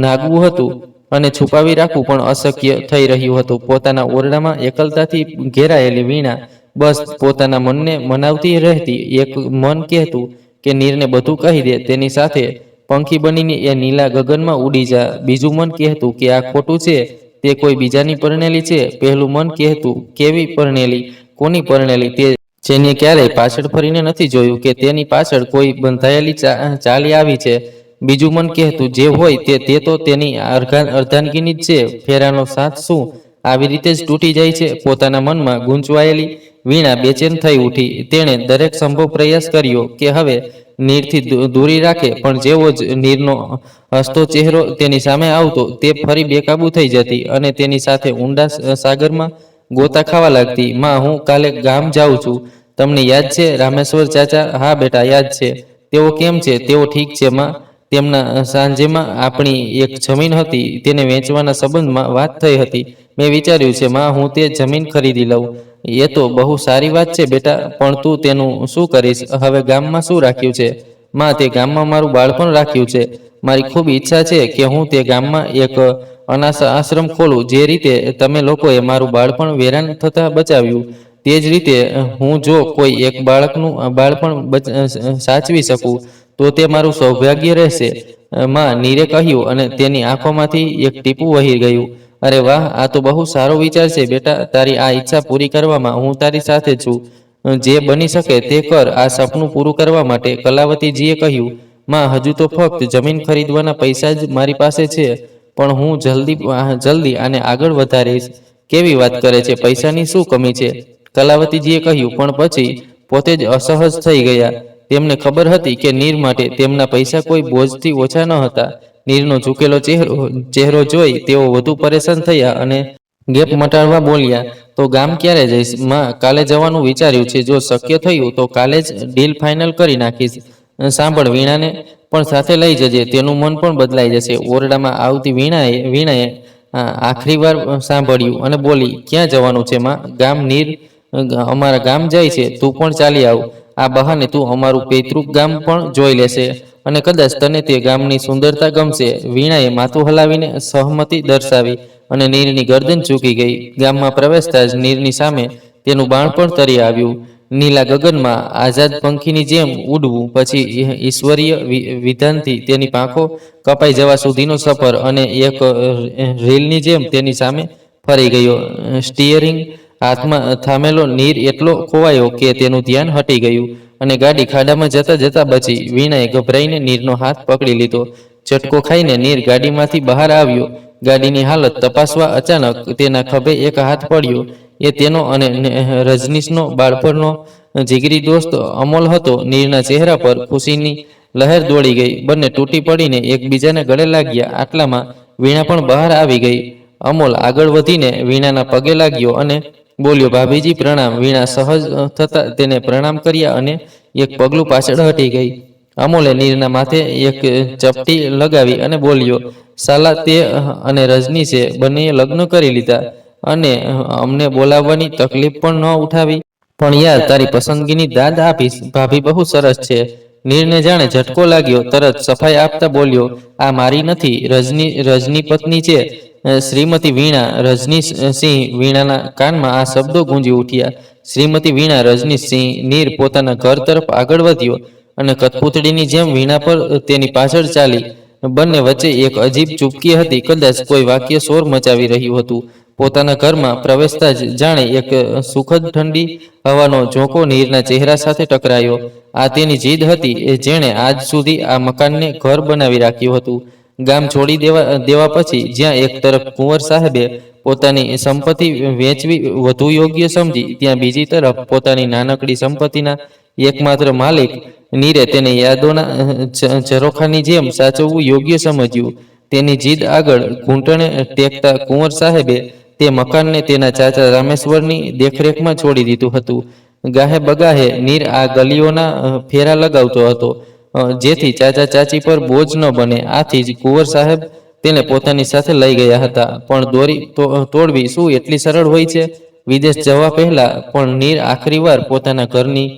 નાગવું હતું અને છુપાવી રાખવું પણ અશક્ય થઈ રહ્યું હતું. પોતાના ઓરડામાં એકલતાથી ઘેરાયેલી વીણા બસ પોતાના મનને મનાવતી રહેતી. એક મન કહેતું કે નીરને બધું કહી દે, તેની સાથે પંખી બનીને એ નીલા ગગનમાં ઉડી જા. બીજું મન કહેતું કે આ ખોટું છે, તે કોઈ બીજાની પરણેલી છે. પહેલું મન કહેતું કેવી પરણેલી, કોની પરણેલી, તે જેને ક્યારેય પાછળ ફરીને નથી જોયું કે તેની પાછળ કોઈ બંધાયેલી ચાલી આવી છે. બીજું મન કહેતું જે હોય તે તો તેની અર્ધાંગીની જ છે. ફેરાનો સાથ શું આવી રીતે જ તૂટી જાય છે? પોતાના મનમાં ગૂંચવાયેલી વીણા બેચેન થઈ ઉઠી. તેણે દરેક સંભવ પ્રયાસ કર્યો કે હવે નીરથી દૂરી રાખે, પણ જેવો જ નીરનો હસતો ચહેરો તેની સામે આવતો, તે ફરી બેકાબૂ થઈ જતી અને તેની સાથે ઊંડા સાગરમાં ગોતા ખાવા લાગતી. માં, હું કાલે ગામ જાઉં છું. તમને યાદ છે રામેશ્વર ચાચા? હા બેટા, યાદ છે. તેઓ કેમ છે? તેઓ ઠીક છે માં. તેમના સાંજેમાં આપણી એક જમીન હતી, તેને વેચવાના સંબંધમાં વાત થઈ હતી. મેં વિચાર્યું છે માં, હું તે જમીન ખરીદી લઉં. એ તો બહુ સારી વાત છે બેટા, પણ તું તેનું શું કરીશ? હવે ગામમાં શું રાખ્યું છે? માં, તે ગામમાં મારું બાળપણ રાખ્યું છે. મારી ખૂબ ઈચ્છા છે કે હું તે ગામમાં એક અનાથ આશ્રમ ખોલું. જે રીતે તમે લોકોએ મારું બાળપણ વેરાન થતા બચાવ્યું, તે જ રીતે હું જો કોઈ એક બાળકનું બાળપણ સાચવી શકું તો તે મારું સૌભાગ્ય રહેશે. માં, નીરે કહ્યું અને તેની આંખોમાંથી એક ટીપું વહી ગયું. અરે વાહ, આ તો બહુ સારો વિચાર છે બેટા. તારી આ ઈચ્છા પૂરી કરવામાં હું તારી સાથે છું. જે બની શકે તે કર. આ સપનું પૂરું કરવા માટે કલાવતીજીએ કહ્યું, માં, હજુ તો ફક્ત જમીન ખરીદવાના પૈસા જ મારી પાસે છે, પણ હું જલ્દી આને આગળ વધારીશ. કેવી વાત કરે છે? પૈસાની શું કમી છે? કલાવતીજીએ કહ્યું, પણ પછી પોતે જ અસહજ થઈ ગયા. તેમને ખબર હતી કે નીર માટે તેમના પૈસા કોઈ બોજથી ઓછા ન હતા. નીરનો ઝૂકેલો ચહેરો જોઈ તેઓ વધુ પરેશાન થયા અને ગેપ મટાડવા બોલ્યા, તો ગામ ક્યારે જઈશ? માં, કાલે જવાનું વિચાર્યું છે. જો શક્ય થયું તો કાલે જ ડીલ ફાઇનલ કરી નાખીશ. સાંભળ, વીણાને પણ સાથે લઈ જજે, તેનું મન પણ બદલાઈ જશે. ઓરડામાં આવતી વીણાએ આખરી વાર સાંભળ્યું અને બોલી, ક્યાં જવાનું છે માં? ગામ. નીર અમારા ગામ જાય છે, તું પણ ચાલી આવ. આ બહાને તું અમારું પૈતૃક ગામ પણ જોઈ લેશે અને કદાચ તને તે ગામની સુંદરતા ગમશે. વીણાએ માથું હલાવીને સહમતિ દર્શાવી અને નીરની ગરદન ઝૂકી ગઈ. ગામમાં પ્રવેશતા જ નીરની સામે તેનું બાળપણ તરી આવ્યું. નીલા ગગનમાં આઝાદ પંખીની જેમ ઉડવું, પછી ઈશ્વરીય વિધાનથી તેની પાંખો કપાઈ જવા સુધીનો સફર, અને એક રેલની જેમ તેની સામે ફરી ગયો. સ્ટીયરિંગ હાથમાં થામેલો નીર એટલો ખોવાયો કે તેનું ધ્યાન હટી ગયું અને ગાડી ખાડામાં જતા જતા બચી. વીણાએ ગભરાઈને નીરનો હાથ પકડી લીધો. ઝટકો ખાઈને નીર ગાડીમાંથી બહાર આવ્યો. ગાડીની હાલત તપાસવા અચાનક તેના ખભે એક હાથ પડ્યો. એ તેનો અને રજનીશનો બાળપણનો જીગરી દોસ્ત અમોલ હતો. નીરના ચહેરા પર ખુશીની લહેર દોડી ગઈ. બંને તૂટી પડીને એકબીજાને ગળે લાગ્યા. આટલામાં વીણા પણ બહાર આવી ગઈ. અમોલ આગળ વધીને વીણાના પગે લાગ્યો અને બોલ્યો, ભાભીજી પ્રણામ. વીણા સહજ થતા તેને પ્રણામ કર્યા અને એક પગલું પાછળ હટી ગઈ. અમોલે નીરના માથે એક ચપટી લગાવી અને બોલ્યો, સાલા તે અને રજનીશે બંનેએ લગ્ન કરી લીધા અને અમને બોલાવવાની તકલીફ પણ ન ઉઠાવી. પણ યાર, તારી પસંદગીની દાદ આપીશ. ભાભી બહુ સરસ છે. નીરને જાણે ઝટકો લાગ્યો. તરત સફાઈ આપતા બોલ્યો, આ મારી નથી, રજની પત્ની છે, શ્રીમતી વીણા. રજનીશ સિંહ. વીણાના કાનમાં આ શબ્દો ગુંજી ઉઠ્યા. શ્રીમતી વીણા રજનીશ સિંહ. નીર પોતાના ઘર તરફ આગળ વધ્યો અને કઠપૂતળીની જેમ વીણા પર તેની પાછળ ચાલી. બંને વચ્ચે એક અજીબ ચૂપકી હતી. કદાચ કોઈ વાક્ય શોર મચાવી રહ્યું હતું. પોતાના ઘરમાં પ્રવેશતા જ જાણે એક સુખદ ઠંડી હવાનો ઝોંકો નીરના ચહેરા સાથે ટકરાયો. આ તેની જીદ હતી, જેણે આજ સુધી આ મકાનને ઘર બનાવી રાખ્યું હતું. ગામ છોડી દેવા પછી, જ્યાં એક તરફ કુંવર સાહેબે પોતાની સંપત્તિ વેચવી વધુ યોગ્ય સમજી, ત્યાં બીજી તરફ પોતાની નાનકડી સંપત્તિના એકમાત્ર માલિક. નીરે તેને યાદોના ઝરોખાની જેમ સાચવવું યોગ્ય સમજ્યું. તેની જીદ આગળ ઘૂંટણે ટેકતા કુંવર સાહેબે તે મકાનને તેના ચાચા રામેશ્વરની દેખરેખમાં છોડી દીધું હતું. ગાહે બગાહે નીર આ ગલીઓના ફેરા લગાવતો હતો, જેથી ચાચા ચાચી પર બોજ ન બને. આથી જ કુંવર સાહેબ તેને પોતાની સાથે લઈ ગયા હતા. પણ દોરી તોડવી શું એટલી સરળ હોય છે? વિદેશ જવા પહેલા પણ નીર આખરી વાર પોતાના ઘરની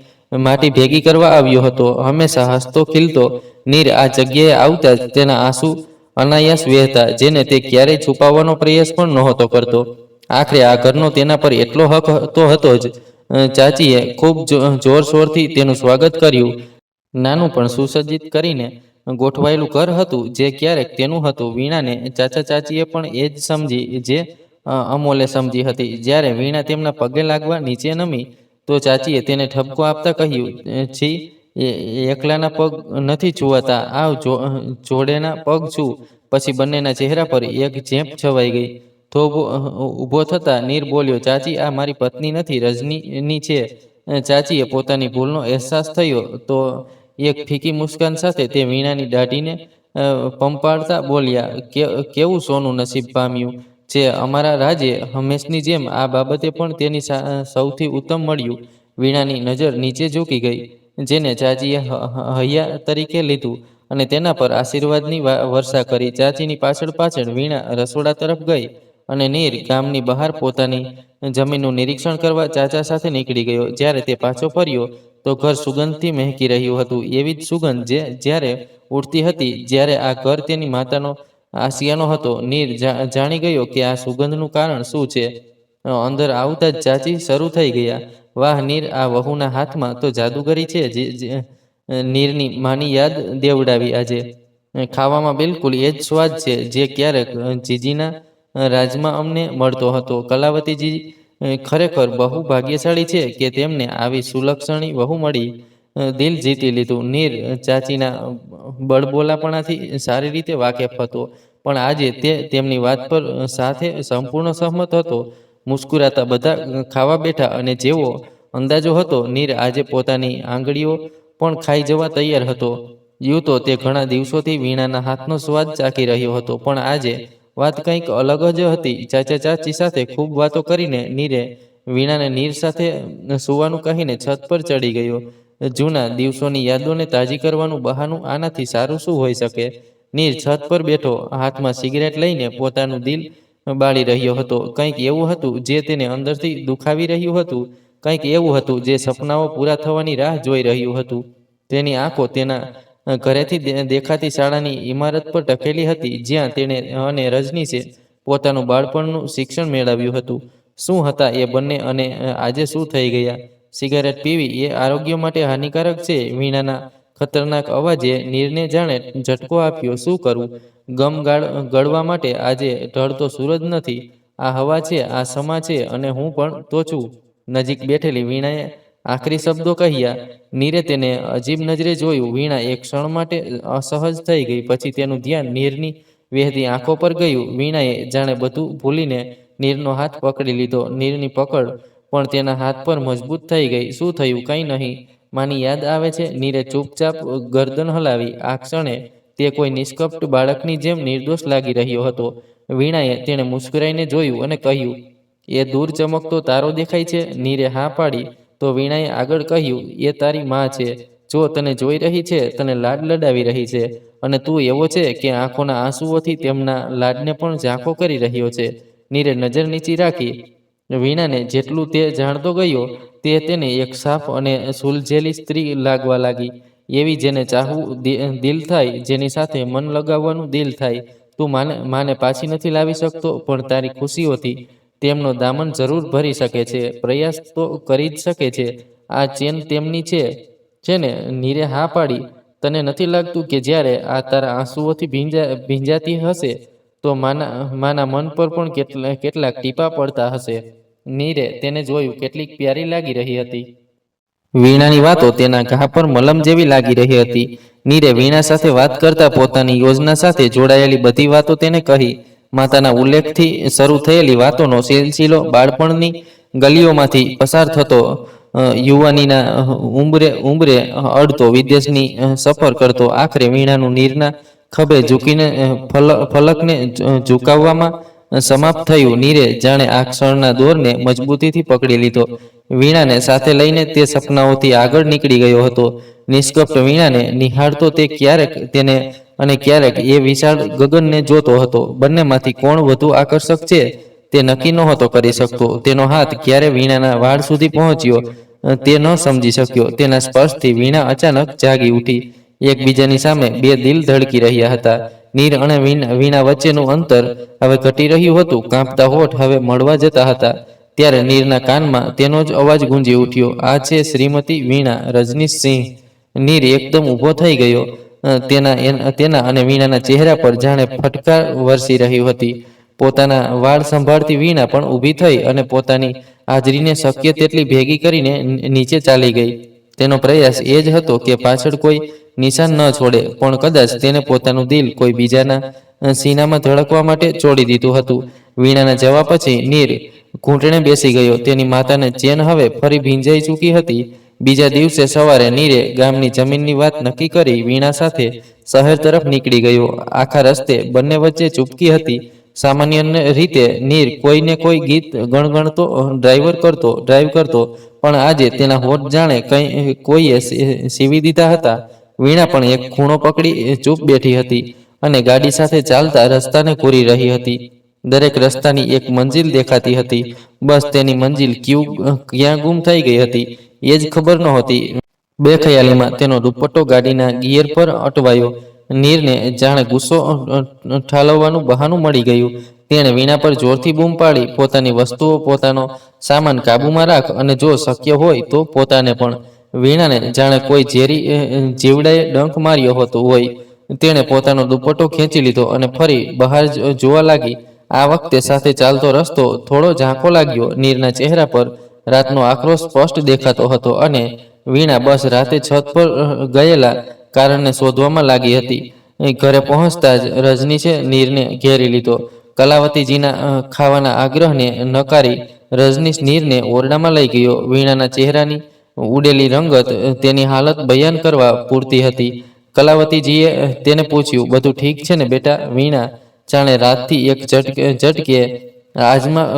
માટી ભેગી કરવા આવ્યો હતો. હંમેશા હસતો ખીલતો નીર આ જગ્યાએ આવતા જ તેના આંસુ અનાયાસ વહેતા, જેને તે ક્યારેય છુપાવવાનો પ્રયાસ પણ નહોતો કરતો. આખરે આ ઘરનો તેના પર એટલો હક તો હતો જ. ચાચીએ ખૂબ જોરશોરથી તેનું સ્વાગત કર્યું. નાનું પણ સુસજ્જિત કરીને ગોઠવાયેલું ઘર હતું, જે ક્યારેક તેનું હતું. વીણાને ચાચા ચાચીએ પણ એ જ સમજી જે અમોલે સમજી હતી. જ્યારે વીણા તેમના પગે લાગવા નીચે નમી, તો ચાચીએ તેને ઠપકો આપતા કહ્યું, છી, એકલાના પગ નથી છુવાતા, આવ જોડેના પગ છું. પછી બંનેના ચહેરા પર એક ઝેંપ છવાઈ ગઈ. થોભો ઊભો થતા નીર બોલ્યો, ચાચી, આ મારી પત્ની નથી, રજનીની છે. ચાચીએ પોતાની ભૂલનો અહેસાસ થયો તો એક ફીકી મુસ્કાન સાથે તે વીણાની દાઢીને પંપાળતા બોલ્યા, કેવું સોનું નસીબ પામ્યું છે અમારા રાજે. હંમેશની જેમ આ બાબતે પણ તેની સૌથી ઉત્તમ મળ્યું. વીણાની નજર નીચે ઝૂકી ગઈ, જેને ચાચીએ હૈયા તરીકે લીધું અને તેના પર આશીર્વાદની વર્ષા કરી. ચાચીની પાછળ પાછળ વીણા રસોડા તરફ ગઈ અને નીર ગામની બહાર પોતાની જમીનનું નિરીક્ષણ કરવા ચાચા સાથે નીકળી ગયો. જ્યારે તે પાછો ફર્યો તો ઘર સુગંધથી મહેકી રહ્યું હતું. એવી જ સુગંધ જે જ્યારે ઉડતી હતી જ્યારે આ ઘર તેની માતાનો આશિયાનો હતો. નીર જાણી ગયો કે આ સુગંધનું કારણ શું છે. અંદર આવતા જ ચાચી શરૂ થઈ ગયા, વાહ નીર, આ વહુના હાથમાં તો જાદુગરી છે. નીરની માની યાદ દેવડાવી આજે. ખાવામાં બિલકુલ એ જ સ્વાદ છે જે ક્યારેક જીજીના રાજમાં અમને મળતો હતો. કલાવતીજી ખરેખર બહુ ભાગ્યશાળી છે કે તેમને આવી સુલક્ષણી વહુ મળી. દિલ જીતી લીધું. નીર ચાચીના બળબોલાપણાથી સારી રીતે વાકેફ હતો, પણ આજે તે તેમની વાત પર સાથે સંપૂર્ણ સહમત હતો. મુસ્કુરાતા બધા ખાવા બેઠા અને જેવો અંદાજો હતો, નીર આજે પોતાની આંગળીઓ પણ ખાઈ જવા તૈયાર હતો. યું તો તે ઘણા દિવસોથી વીણાના હાથનો સ્વાદ ચાખી રહ્યો હતો, પણ આજે વાત કંઈક અલગ જ હતી. ચાચા ચાચી સાથે ખૂબ વાતો કરીને નીરે વીણાને નીર સાથે સૂવાનું કહીને છત પર ચડી ગયો. જૂના દિવસોની યાદોને તાજી કરવાનું બહાનું આનાથી સારું શું હોઈ શકે. નીર છત પર બેઠો હાથમાં સિગરેટ લઈને પોતાનું દિલ બાળી રહ્યો હતો. કંઈક એવું હતું જે તેને અંદરથી દુખાવી રહ્યું હતું. કંઈક એવું હતું જે સપનાઓ પૂરા થવાની રાહ જોઈ રહ્યું હતું. તેની આંખો તેના ઘરેથી દેખાતી શાળાની ઇમારત પર ટકેલી હતી, જ્યાં તેણે અને રજનીશે પોતાનું બાળપણનું શિક્ષણ મેળવ્યું હતું. શું હતા એ બંને અને આજે શું થઈ ગયા? સિગારેટ પીવી એ આરોગ્ય માટે હાનિકારક છે. વીણાના ખતરનાક અવાજે નીરને જાણે ઝટકો આપ્યો. શું કરું? ગમ ગળવા માટે આજે ઢળતો સૂરજ નથી. આ હવા છે, આ સમા છે, અને હું પણ તો છું. નજીક બેઠેલી વીણાએ આખરી શબ્દો કહ્યા. નીરે તેને અજીબ નજરે જોયું. વીણા એક ક્ષણ માટે અસહજ થઈ ગઈ. પછી તેનું ધ્યાન નીરની વહેતી આંખો પર ગયું. વીણાએ જાણે બધું ભૂલીને નીરનો હાથ પકડી લીધો. નીરની પકડ પણ તેના હાથ પર મજબૂત થઈ ગઈ. શું થયું? કંઈ નહીં. માની યાદ આવે છે. નીરે ચૂપચાપ ગરદન હલાવી. આ ક્ષણે તે કોઈ નિષ્કપટ બાળકની જેમ નિર્દોષ લાગી રહ્યો હતો. વીણાએ તેણે મુસ્કરાઈને જોયું અને કહ્યું, એ દૂર ચમકતો તારો દેખાય છે? નીરે હા પાડી તો વીણાએ આગળ કહ્યું, એ તારી માં છે. જો તને જોઈ રહી છે, તને લાડ લડાવી રહી છે, અને તું એવો છે કે આંખોના આંસુઓથી તેમના લાડને પણ ઝાંખો કરી રહ્યો છે. નીરે નજર નીચી રાખી. વીણાને જેટલું તે જાણતો ગયો તે તેને એક સાફ અને સુલઝેલી સ્ત્રી લાગવા લાગી. એવી જેને ચાહવું દિલ થાય, જેની સાથે મન લગાવવાનું દિલ થાય. તું માને પાછી નથી લાવી શકતો, પણ તારી ખુશીઓથી તેમનો દામન જરૂર ભરી શકે છે. પ્રયાસ તો કરી જ શકે છે. આ ચેન તેમની છે ને? નીરે હા પાડી. તને નથી લાગતું કે જ્યારે આ તારા આંસુઓથી ભીંજાતી હશે તો માના મન પર પણ કેટલાક ટીપા પડતા હશે? નીરે તેને જોયું. કેટલીક પ્યારી લાગી રહી હતી. વીણાની વાતો તેના ઘા પર મલમ જેવી લાગી રહી હતી. નીરે વીણા સાથે વાત કરતા પોતાની યોજના સાથે જોડાયેલી બધી વાતો તેને કહી. માતાના ઉલ્લેખથી શરૂ થયેલી વાતોનો સિલસિલો બાળપણની ગલીઓમાંથી પસાર થતો યુવાનીના ઉંબરે અડતો વિદેશની સફર કરતો આખરે વીણાનું નીરના ખભે ઝૂકીને ફલકને ઝુકાવવામાં સમાપ્ત થયું. નીરે જાણે આ ક્ષણના દોરને મજબૂતીથી પકડી લીધો. વીણાને સાથે લઈને તે સપનાઓથી આગળ નીકળી ગયો હતો. નિષ્કપટ વીણાને નિહાળતો તે ક્યારેક તેને અને ક્યારેક એ વિશાળ ગગનને જોતો હતો. બંનેમાંથી કોણ વધુ આકર્ષક છે તે નક્કી નહોતો કરી શકતો. તેનો હાથ ક્યારે વીણાના વાળ સુધી પહોંચ્યો તે ન સમજી શક્યો. તેના સ્પર્શથી વીણા અચાનક જાગી ઉઠી. એકબીજાની સામે બે દિલ ધડકી રહ્યા હતા. નીર અને વીણા વચ્ચેનું અંતર હવે ઘટી રહ્યું હતું. કાંપતા હોઠ હવે મળવા જતા હતા. ત્યારે નીરના કાનમાં તેનો જ અવાજ ગુંજી ઉઠ્યો, આ છે શ્રીમતી વીણા રજનીશસિંહ. નીર એકદમ ઊભો થઈ ગયો. તેના અને વીણાના ચહેરા પર જાણે ફટકાર વરસી રહી હતી. પોતાના વાળ સંભાળતી વીણા પણ ઊભી થઈ અને પોતાની હાજરીને શક્ય તેટલી ભેગી કરીને નીચે ચાલી ગઈ. તેનો પ્રયાસ એ જ હતો કે પાછળ કોઈ નિશાન ન છોડે, પણ કદાચ તેને પોતાનું દિલ કોઈ બીજાના સીનામાં ધડકવા માટે છોડી દીધું હતું. વીણાના જવા પછી નીર ઘૂંટણે બેસી ગયો. તેની માતાને ચેન હવે ફરી ભીંજાઈ ચૂકી હતી. બીજા દિવસે સવારે નીરે ગામની જમીનની વાત નક્કી કરી વીણા સાથે શહેર તરફ નીકળી ગયો. આખા રસ્તે બંને વચ્ચે ચૂપકી હતી. સામાન્ય રીતે નીર કોઈને કોઈ ગીત ગણગણતો ડ્રાઈવ કરતો, પણ આજે તેના હોઠ જાણે કોઈએ સીવી દીધા હતા. વીણા પણ એક ખૂણો પકડી ચૂપ બેઠી હતી અને ગાડી સાથે ચાલતા રસ્તાને ઘૂરી રહી હતી. દરેક રસ્તાની એક મંજિલ દેખાતી હતી. બસ તેની મંજિલ ક્યાં ગુમ થઈ ગઈ હતી એ જ ખબર નહોતી. બેખયાલીમાં તેનો દુપટ્ટો ગાડીના ગિયર પર અટવાયો. નીરને જાણે ગુસ્સો ઠાલવવાનું બહાનું મળી ગયું. તેણે વીણા પર જોરથી બૂમ પાડી, પોતાની વસ્તુઓ, પોતાનો સામાન કાબૂમાં રાખ અને જો શક્ય હોય તો પોતાને પણ. વીણાને જાણે કોઈ ઝેરી જીવડાએ ડંખ માર્યો હોય. તેણે પોતાનો દુપટ્ટો ખેંચી લીધો અને ફરી બહાર જોવા લાગી. આ વખતે સાથે ચાલતો રસ્તો થોડો ઝાંખો લાગ્યો. નીરના ચહેરા પર રાતનો આક્રોશ સ્પષ્ટ દેખાતો હતો અને વીણા બસ રાતે છત પર ગયેલા કારણને શોધવામાં લાગી હતી. ઘરે પહોંચતા જ રજનીશે નીરને ઘેરી લીધો. કલાવતીજીના ખાવાના આગ્રહને નકારી રજનીશ નીરને ઓરડામાં લઈ ગયો. વીણાના ચહેરાની ઉડેલી રંગત તેની હાલત બયાન કરવા પૂરતી હતી. કલાવતીજીએ તેને પૂછ્યું, બધું ઠીક છે ને બેટા? વીણા જાણે રાતથી એક ઝટકે આજમાં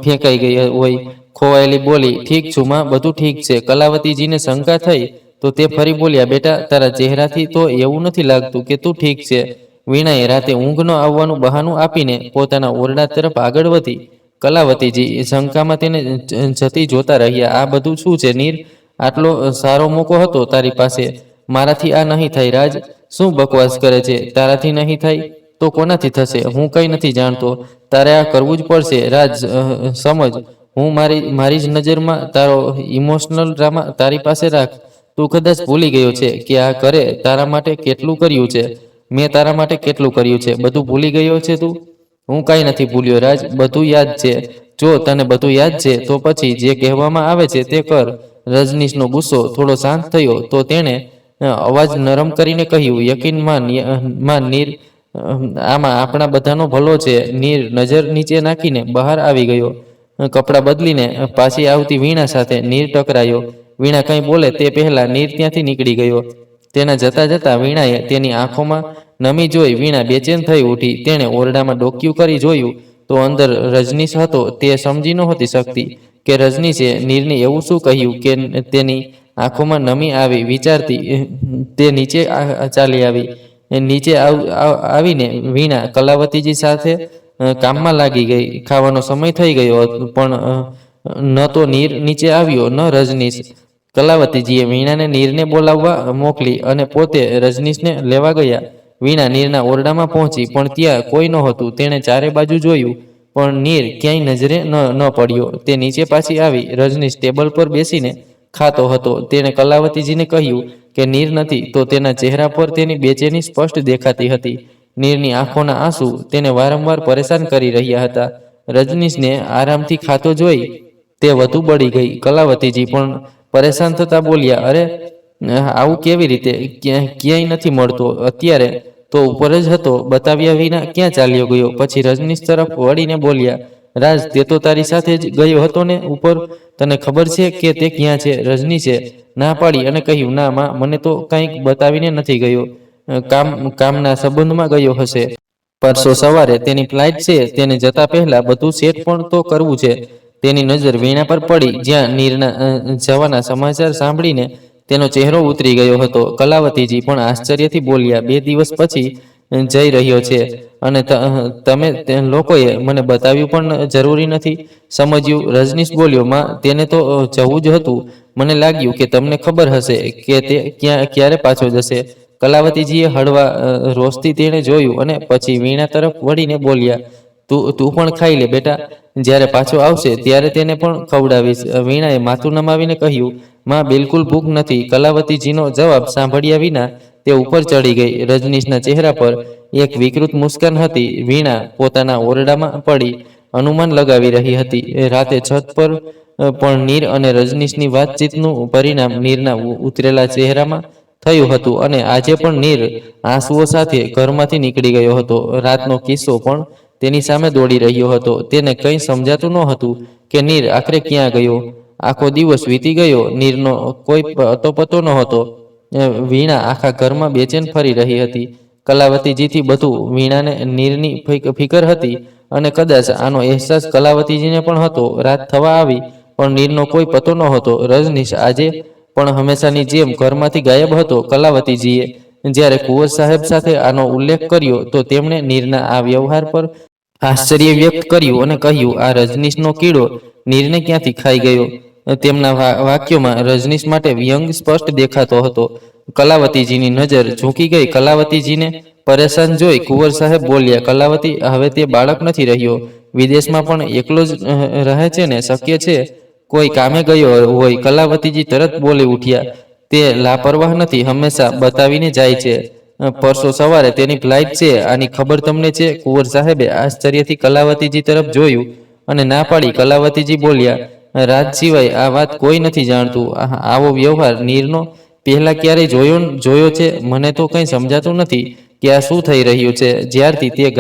ફેંકાઈ ગઈ હોય, ખોવાયેલી બોલી, ઠીક છું માં, બધું ઠીક છે. કલાવતીજીને શંકા થઈ તો તે ફરી બોલ્યા, બેટા તારા ચહેરાથી તો એવું નથી લાગતું કે તું ઠીક છે. વીણાએ રાતે ઊંઘ ન આવવાનું બહાનું આપીને પોતાના ઓરડા તરફ આગળ વધી. કલાવતીજી શંકામાં તેને જતી જોતા રહ્યા. આ બધું શું છે નીર? આટલો સારો મોકો હતો તારી પાસે. મારાથી આ નહીં થાય રાજ. શું બકવાસ કરે છે? તારાથી નહીં થાય તો કોનાથી થશે? હું કંઈ નથી જાણતો. તારે આ કરવું જ પડશે રાજ. સમજ, હું મારી જ નજરમાં તારો ઇમોશનલ ડ્રામા તારી પાસે રાખ. તું કદાચ ભૂલી ગયો છે કે આ ઘરે તારા માટે કેટલું કર્યું છે. મેં તારા માટે કેટલું કર્યું છે. બધું ભૂલી ગયો છે તું? હું કાંઈ નથી ભૂલ્યો રાજ, બધું યાદ છે. જો તને બધું યાદ છે તો પછી જે કહેવામાં આવે છે તે કર. રજનીશનો ગુસ્સો થોડો શાંત થયો તો તેણે અવાજ નરમ કરીને કહ્યું, યકીન માન નીર, આમાં આપણા બધાનો ભલો છે. નીર નજર નીચે નાખીને બહાર આવી ગયો. કપડાં બદલીને પાછી આવતી વીણા સાથે નીર ટકરાયો. વીણા કંઈ બોલે તે પહેલા નીર ત્યાંથી નીકળી ગયો. તેના જતા જતા વીણાએ તેની આંખોમાં નમી જોઈ વીણા બેચેન થઈ ઉઠી. તેણે ઓરડામાં ડોક્યું કરી જોયું તો અંદર રજનીશ હતો. તે સમજી નહોતી શકતી કે રજનીશે નીરને એવું શું કહ્યું કે તેની આંખોમાં નમી આવી. વિચારતી તે નીચે ચાલી આવી. નીચે આવીને વીણા કલાવતીજી સાથે કામમાં લાગી ગઈ. ખાવાનો સમય થઈ ગયો પણ ન તો નીર નીચે આવ્યો ન રજનીશ. કલાવતીજીએ વીણાને નીરને બોલાવવા મોકલી અને પોતે રજનીશને લેવા ગયા. વીણા નીરના ઓરડામાં પહોંચી પણ ત્યાં કોઈ નહોતું. તેણે ચારે બાજુ જોયું પણ નીર ક્યાંય નજરે ન પડ્યો. તે નીચે પાછી આવી. રજનીશ ટેબલ પર બેસીને ખાતો હતો. તેણે કલાવતીજીને કહ્યું કે નીર નથી તો તેના ચહેરા પર તેની બેચેની સ્પષ્ટ દેખાતી હતી. નીરની આંખોના આંસુ તેને વારંવાર પરેશાન કરી રહ્યા હતા. રજનીશને આરામથી ખાતો જોઈ તે વધુ બળી ગઈ. કલાવતીજી પણ પરેશાન થતા બોલ્યા, અરે આવું કેવી રીતે? ક્યાંય નથી મળતો. અત્યારે તો ઉપર જ હતો. બતાવ્યા વિના ક્યાં ચાલ્યો ગયો? પછી રજનીશ તરફ વળીને બોલ્યા, રાજ, તે તો તારી સાથે જ ગયો હતો ને ઉપર? તને ખબર છે કે તે ક્યાં છે? રજનીશે ના પાડી અને કહ્યું, ના માં, મને તો કંઈક બતાવીને નથી ગયો. કામના સંબંધમાં ગયો હશે. પરસો સવારે તેની ફ્લાઇટ છે, તેને જતા પહેલા બધું સેટ પણ તો કરવું છે. તેની નજર વીણા પર પડી, જ્યાં નીરના જવાના સમાચાર સાંભળીને તેનો ચહેરો ઉતરી ગયો હતો. કલાવતીજી પણ આશ્ચર્યથી બોલ્યા, 2 દિવસ પછી જઈ રહ્યો છે અને તમે લોકોએ મને બતાવ્યું પણ જરૂરી નથી સમજ્યું? રજનીશ બોલ્યો, માં, તેને તો જવું જ હતું. મને લાગ્યું કે તમને ખબર હશે કે તે ક્યારે પાછો જશે. કલાવતીજીએ હળવા રોષથી તેણે જોયું અને પછી વીણા તરફ વળીને બોલ્યા, તું પણ ખાઈ લે બેટા. જ્યારે પાછો આવશે ત્યારે તેને પણ ખવડાવીશ. વીણાએ માથું નમાવીને કહ્યું, માં, બિલકુલ ભૂખ નથી. કલાવતીજીનો જવાબ સાંભળ્યા વિના તે ઉપર ચડી ગઈ. રજનીશના ચહેરા પર એક વિકૃત મુસ્કાન હતી. વીણા પોતાના ઓરડામાં પડી અનુમાન લગાવી રહી હતી. રાતે છત પર પણ નીર અને રજનીશની વાતચીતનું પરિણામ નીરના ઉતરેલા ચહેરામાં થયું હતું અને આજે પણ નીર આંસુઓ સાથે ઘરમાંથી નીકળી ગયો હતો. રાતનો કિસ્સો પણ તેની સામે દોડી રહ્યો હતો. તેને કંઈ સમજાતું ન હતું કે નીર આખરે ક્યાં ગયો. આખો દિવસ વીતી ગયો, નીરનો કોઈ અતોપતો નહોતો. વીણા આખા ઘરમાં બેચેન ફરી રહી હતી. કલાવતીજીથી બધું વીણાને નીરની ફિકર હતી અને કદાચ આનો અહેસાસ કલાવતીજીને પણ હતો. રાત થવા આવી પણ નીરનો કોઈ પતો નહોતો. રજનીશ આજે પણ હંમેશાની જેમ ઘરમાંથી ગાયબ હતો. કલાવતીજીએ જ્યારે કુંવર સાહેબ સાથે આનો ઉલ્લેખ કર્યો તો તેમણે નીરના આ વ્યવહાર પર આશ્ચર્ય વ્યક્ત કર્યું અને કહ્યું, આ રજનીશનો કીડો નીરને ક્યાંથી ખાઈ ગયો? તેમના વાક્યોમાં રજનીશ માટે વ્યંગ સ્પષ્ટ દેખાતો હતો. કલાવતીજીની નજર ઝૂકી ગઈ. કલાવતીજીને પરેશાન જોઈ કુંવર સાહેબ બોલ્યા, કલાવતી, હવે તે બાળક નથી રહ્યો. વિદેશમાં પણ એકલો જ રહે છે ને? શક્ય છે કોઈ કામે ગયો હોય. કલાવતીજી તરત બોલી ઉઠ્યા, તે લાપરવાહ નથી, હંમેશા બતાવીને જાય છે. પરસો સવારે તેની ફ્લાઇટ છે, આની ખબર તમને છે? કુંવર સાહેબે આશ્ચર્યથી કલાવતીજી તરફ જોયું અને ના પાડી. કલાવતીજી બોલ્યા, રાજ સિવાય આ વાત કોઈ નથી જાણતું. આવો વ્યવહાર નીરનો પહેલા ક્યારેય જોયો છે? મને તો કંઈ સમજાતું નથી કે આ શું થઈ રહ્યું છે. જ્યારથી તે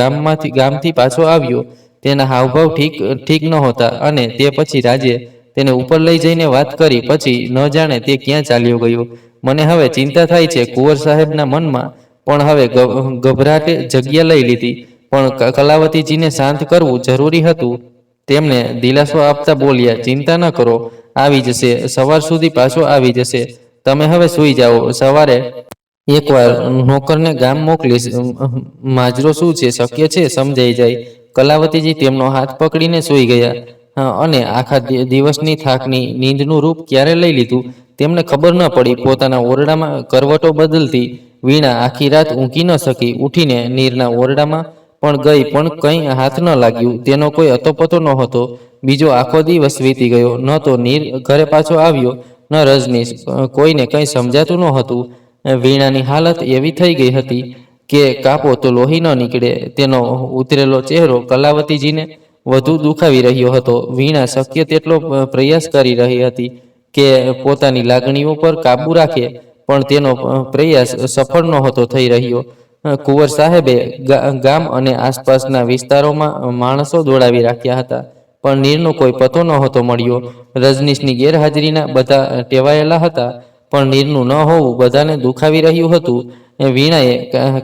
ગામથી પાછો આવ્યો તેના હાવભાવ ઠીક નહોતા અને તે પછી રાજે તેને ઉપર લઈ જઈને વાત કરી પછી ન જાણે તે ક્યાં ચાલ્યો ગયો. મને હવે ચિંતા થાય છે. કુંવર સાહેબના મનમાં પણ હવે ગભરાટે જગ્યા લઈ લીધી. પણ કલાવતીજીને શાંત કરવું જરૂરી હતું. તેમને દિલાસો આપતા બોલ્યા, ચિંતા ન કરો, આવી જશે. સવાર સુધી પાછો આવી જશે. તમે હવે સૂઈ જાઓ. સવારે એકવાર નોકરને ગામ મોકલીશ. માજરો શું છે? શક્ય છે સમજાઈ જાય. કલાવતીજી તેમનો હાથ પકડીને સૂઈ ગયા અને આખા દિવસની થાકની નીંદનું રૂપ ક્યારે લઈ લીધું તેમને ખબર ન પડી. પોતાના ઓરડામાં કરવટો બદલતી વીણા આખી રાત ઊંઘી ન શકી. ઉઠીને નીરના ઓરડામાં પણ ગઈ પણ કંઈ હાથ ન લાગ્યું. તેનો કોઈ અતોપતો નહોતો. બીજો આખો દિવસ વીતી ગયો. ન તો નીર ઘરે પાછો આવ્યો, ન રજનીશ. કોઈને કંઈ સમજાતું નહોતું. વીણાની હાલત એવી થઈ ગઈ હતી કે કાપો તો લોહી ન નીકળે. તેનો ઉતરેલો ચહેરો કલાવતીજીને વધુ દુખાવી રહ્યો હતો. વીણા શક્ય તેટલો પ્રયાસ કરી રહી હતી કે પોતાની લાગણીઓ પર કાબૂ રાખે, પણ તેનો પ્રયાસ સફળ નહોતો થઈ રહ્યો. કુંવર સાહેબે ગામ અને આસપાસના વિસ્તારોમાં માણસો દોડાવી રાખ્યા હતા, પણ નીરનો કોઈ પતો નહોતો મળ્યો. રજનીશની ગેરહાજરીના બધા ટેવાયેલા હતા, પણ નીરનું ન હોવું બધાને દુખાવી રહ્યું હતું. વીણાએ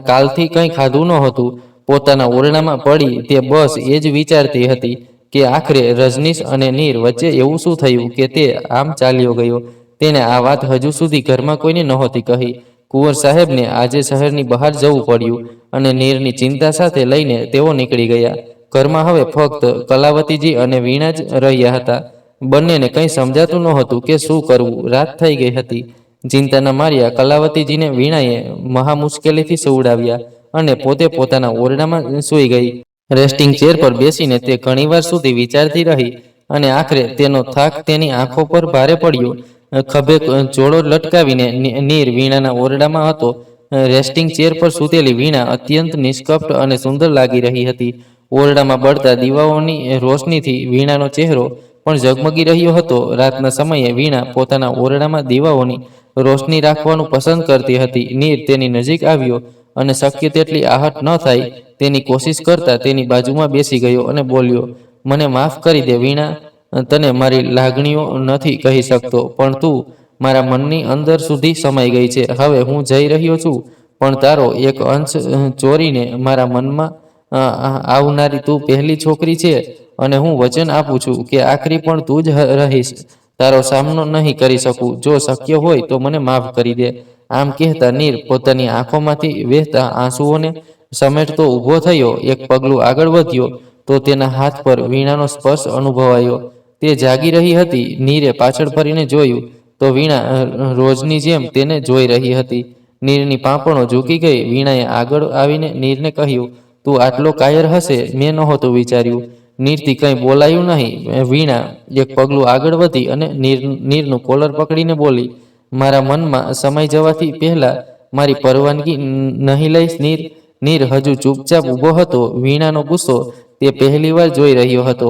કાલથી કંઈ ખાધું નહોતું. પોતાના ઓરડામાં પડી તે બસ એ જ વિચારતી હતી કે આખરે રજનીશ અને નીર વચ્ચે એવું શું થયું કે તે આમ ચાલ્યો ગયો. તેને આ વાત હજુ સુધી ઘરમાં કોઈને નહોતી કહી. કુંવર સાહેબને આજે શહેરની બહાર જવું પડ્યું અને નીરની ચિંતા સાથે લઈને તેઓ નીકળી ગયા. ઘરમાં હવે ફક્ત કલાવતીજી અને વીણા જ રહ્યા હતા. બંનેને કંઈ સમજાતું નહોતું કે શું કરવું. રાત થઈ ગઈ હતી. ચિંતાના માર્યા કલાવતીજીને વીણાએ મહા મુશ્કેલીથી સુવડાવ્યા અને પોતે પોતાના ઓરડામાં સૂઈ ગઈ. રેસ્ટિંગ ચેર પર બેસીને તે ઘણીવાર સુધી વિચારતી રહી અને આખરે તેનો થાક તેની આંખો પર ભારે પડ્યો. ખભે ચોળો લટકાવીને નીર વીણાના ઓરડામાં હતો. રેસ્ટિંગ ચેર પર સૂતેલી વીણા અત્યંત નિષ્કપટ અને સુંદર લાગી રહી હતી. ઓરડામાં બળતા દીવાઓની રોશનીથી વીણાનો ચહેરો પણ ઝગમગી રહ્યો હતો. રાતના સમયે વીણા પોતાના ઓરડામાં દીવાઓની રોશની રાખવાનું પસંદ કરતી હતી. નીર તેની નજીક આવ્યો અને શક્ય તેટલી આહટ ન થાય તેની કોશિશ કરતા તેની બાજુમાં બેસી ગયો અને બોલ્યો, મને માફ કરી દે વીણા. તને મારી લાગણીઓ નથી કહી શકતો, પણ તું મારા મનની અંદર સુધી સમાઈ ગઈ છે. હવે હું જઈ રહ્યો છું, પણ તારો એક અંશ ચોરીને મારા મનમાં આવનારી તું પહેલી છોકરી છે, અને હું વચન આપું છું કે આખરી પણ તું જ રહીશ. તારો સામનો નહીં કરી શકું. જો શક્ય હોય તો મને માફ કરી દે. આમ કહેતા નીર પોતાની આંખોમાંથી વહેતા આંસુઓને સમેટતો ઊભો થયો. એક પગલું આગળ વધ્યો તો તેના હાથ પર વીણાનો સ્પર્શ અનુભવાયો. તે જાગી રહી હતી. નીરે પાછળ ફરીને જોયું તો વીણા રોજની જેમ તેને જોઈ રહી હતી. નીરની પાંપણો ઝૂકી ગઈ. વીણાએ આગળ આવીને નીરને કહ્યું, તું આટલો કાયર હશે મેં નહોતું વિચાર્યું. નીરથી કંઈ બોલાયું નહીં. વીણા એક પગલું આગળ વધી અને નીરનું કોલર પકડીને બોલી, મારા મનમાં સમાઈ જવાથી પહેલા મારી પરવાનગી નહીં લઈશ નીર? નીર હજુ ચૂપચાપ ઊભો હતો. વીણાનો ગુસ્સો તે પહેલીવાર જોઈ રહ્યો હતો,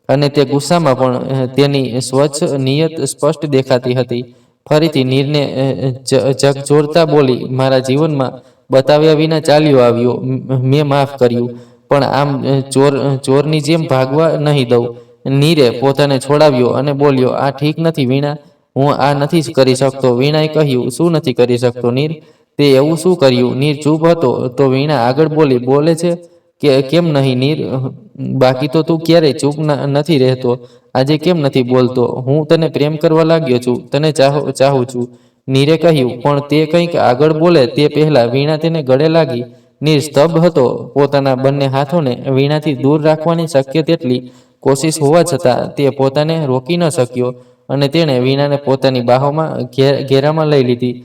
અને તે ગુસ્સામાં પણ તેની સ્વચ્છ નિયત સ્પષ્ટ દેખાતી હતી. ફરીથી નીરને ઝકઝોરતા બોલી, મારા જીવનમાં બતાવ્યા વિના ચાલ્યો આવ્યો. મેં માફ કર્યું, પણ આમ ચોરની જેમ ભાગવા નહીં દઉં. નીરે પોતાને છોડાવ્યો અને બોલ્યો, આ ઠીક નથી વીણા, હું આ નથી કરી શકતો. વીણાએ કહ્યું, શું નથી કરી શકતો નીર? તે એવું શું કર્યું? નીર ચૂપ હતો તો વીણા આગળ બોલે છે કે કેમ નહીં નીર? બાકી તો તું ક્યારેય ચૂપ નથી રહેતો, આજે કેમ નથી બોલતો? હું તને પ્રેમ કરવા લાગ્યો છું, તને ચાહું છું. નીરે કહ્યું, પણ તે કંઈક આગળ બોલે તે પહેલા વીણા તેને ગળે લાગી. નીર સ્તબ્ધ હતો. પોતાના બંને હાથોને વીણાથી દૂર રાખવાની શક્ય તેટલી કોશિશ હોવા છતાં તે પોતાને રોકી ન શક્યો, અને તેણે વીણાને પોતાની બાહોમાં ઘેરામાં લઈ લીધી.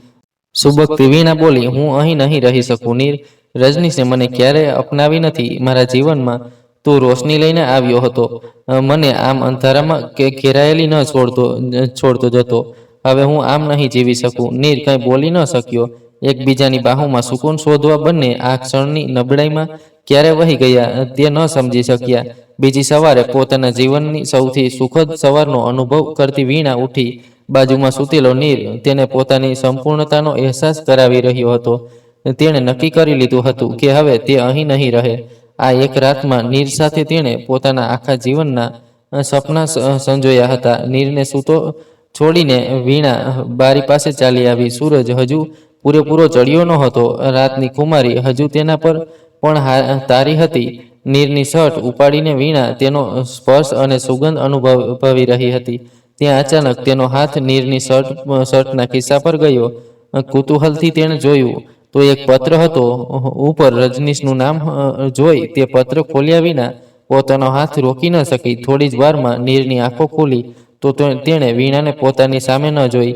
સુબકતી વીણા બોલી, હું અહીં નહીં રહી શકું નીર. રજનીશે મને ક્યારેય અપનાવી નથી. મારા જીવનમાં તું રોશની લઈને આવ્યો હતો. મને આમ અંધારામાં ઘેરાયેલી ન છોડતો જતો. હવે હું આમ નહીં જીવી શકું. નીર કંઈ બોલી ન શક્યો. એકબીજાની બાહોમાં સુકૂન શોધવા બંને આ ક્ષણની નબળાઈમાં ક્યારે વહી ગયા તે ન સમજી શક્યા. બીજી સવારે પોતાના જીવનની સૌથી સુખદ સવારનો અનુભવ કરતી વીણા ઉઠી. બાજુમાં સૂતેલો નીર તેને પોતાની સંપૂર્ણતાનો અહેસાસ કરાવી રહ્યો હતો. તેણે નક્કી કરી લીધું હતું કે હવે તે અહીં નહીં રહે. આ એક રાતમાં નીર સાથે તેણે પોતાના આખા જીવનના સપના સંજોયા હતા. નીરને સૂતો છોડીને વીણા બારી પાસે ચાલી આવી. સૂરજ હજુ પૂરેપૂરો ચડ્યો ન હતો. રાતની ખુમારી હજુ તેના પર પણ તારી હતી. નીરની શર્ટ ઉપાડીને વીણા તેનો સ્પર્શ અને સુગંધ અનુભવી રહી હતી. ત્યાં અચાનક તેનો હાથ નીરની શર્ટના ખિસ્સા પર ગયો. કુતૂહલથી તેણે જોયું તો એક પત્ર હતો. ઉપર રજનીશનું નામ જોઈ તે પત્ર ખોલ્યા વિના પોતાનો હાથ રોકી ન શકી. થોડી જ વારમાં નીરની આંખો ખુલી તો તેણે વીણાને પોતાની સામે ન જોઈ.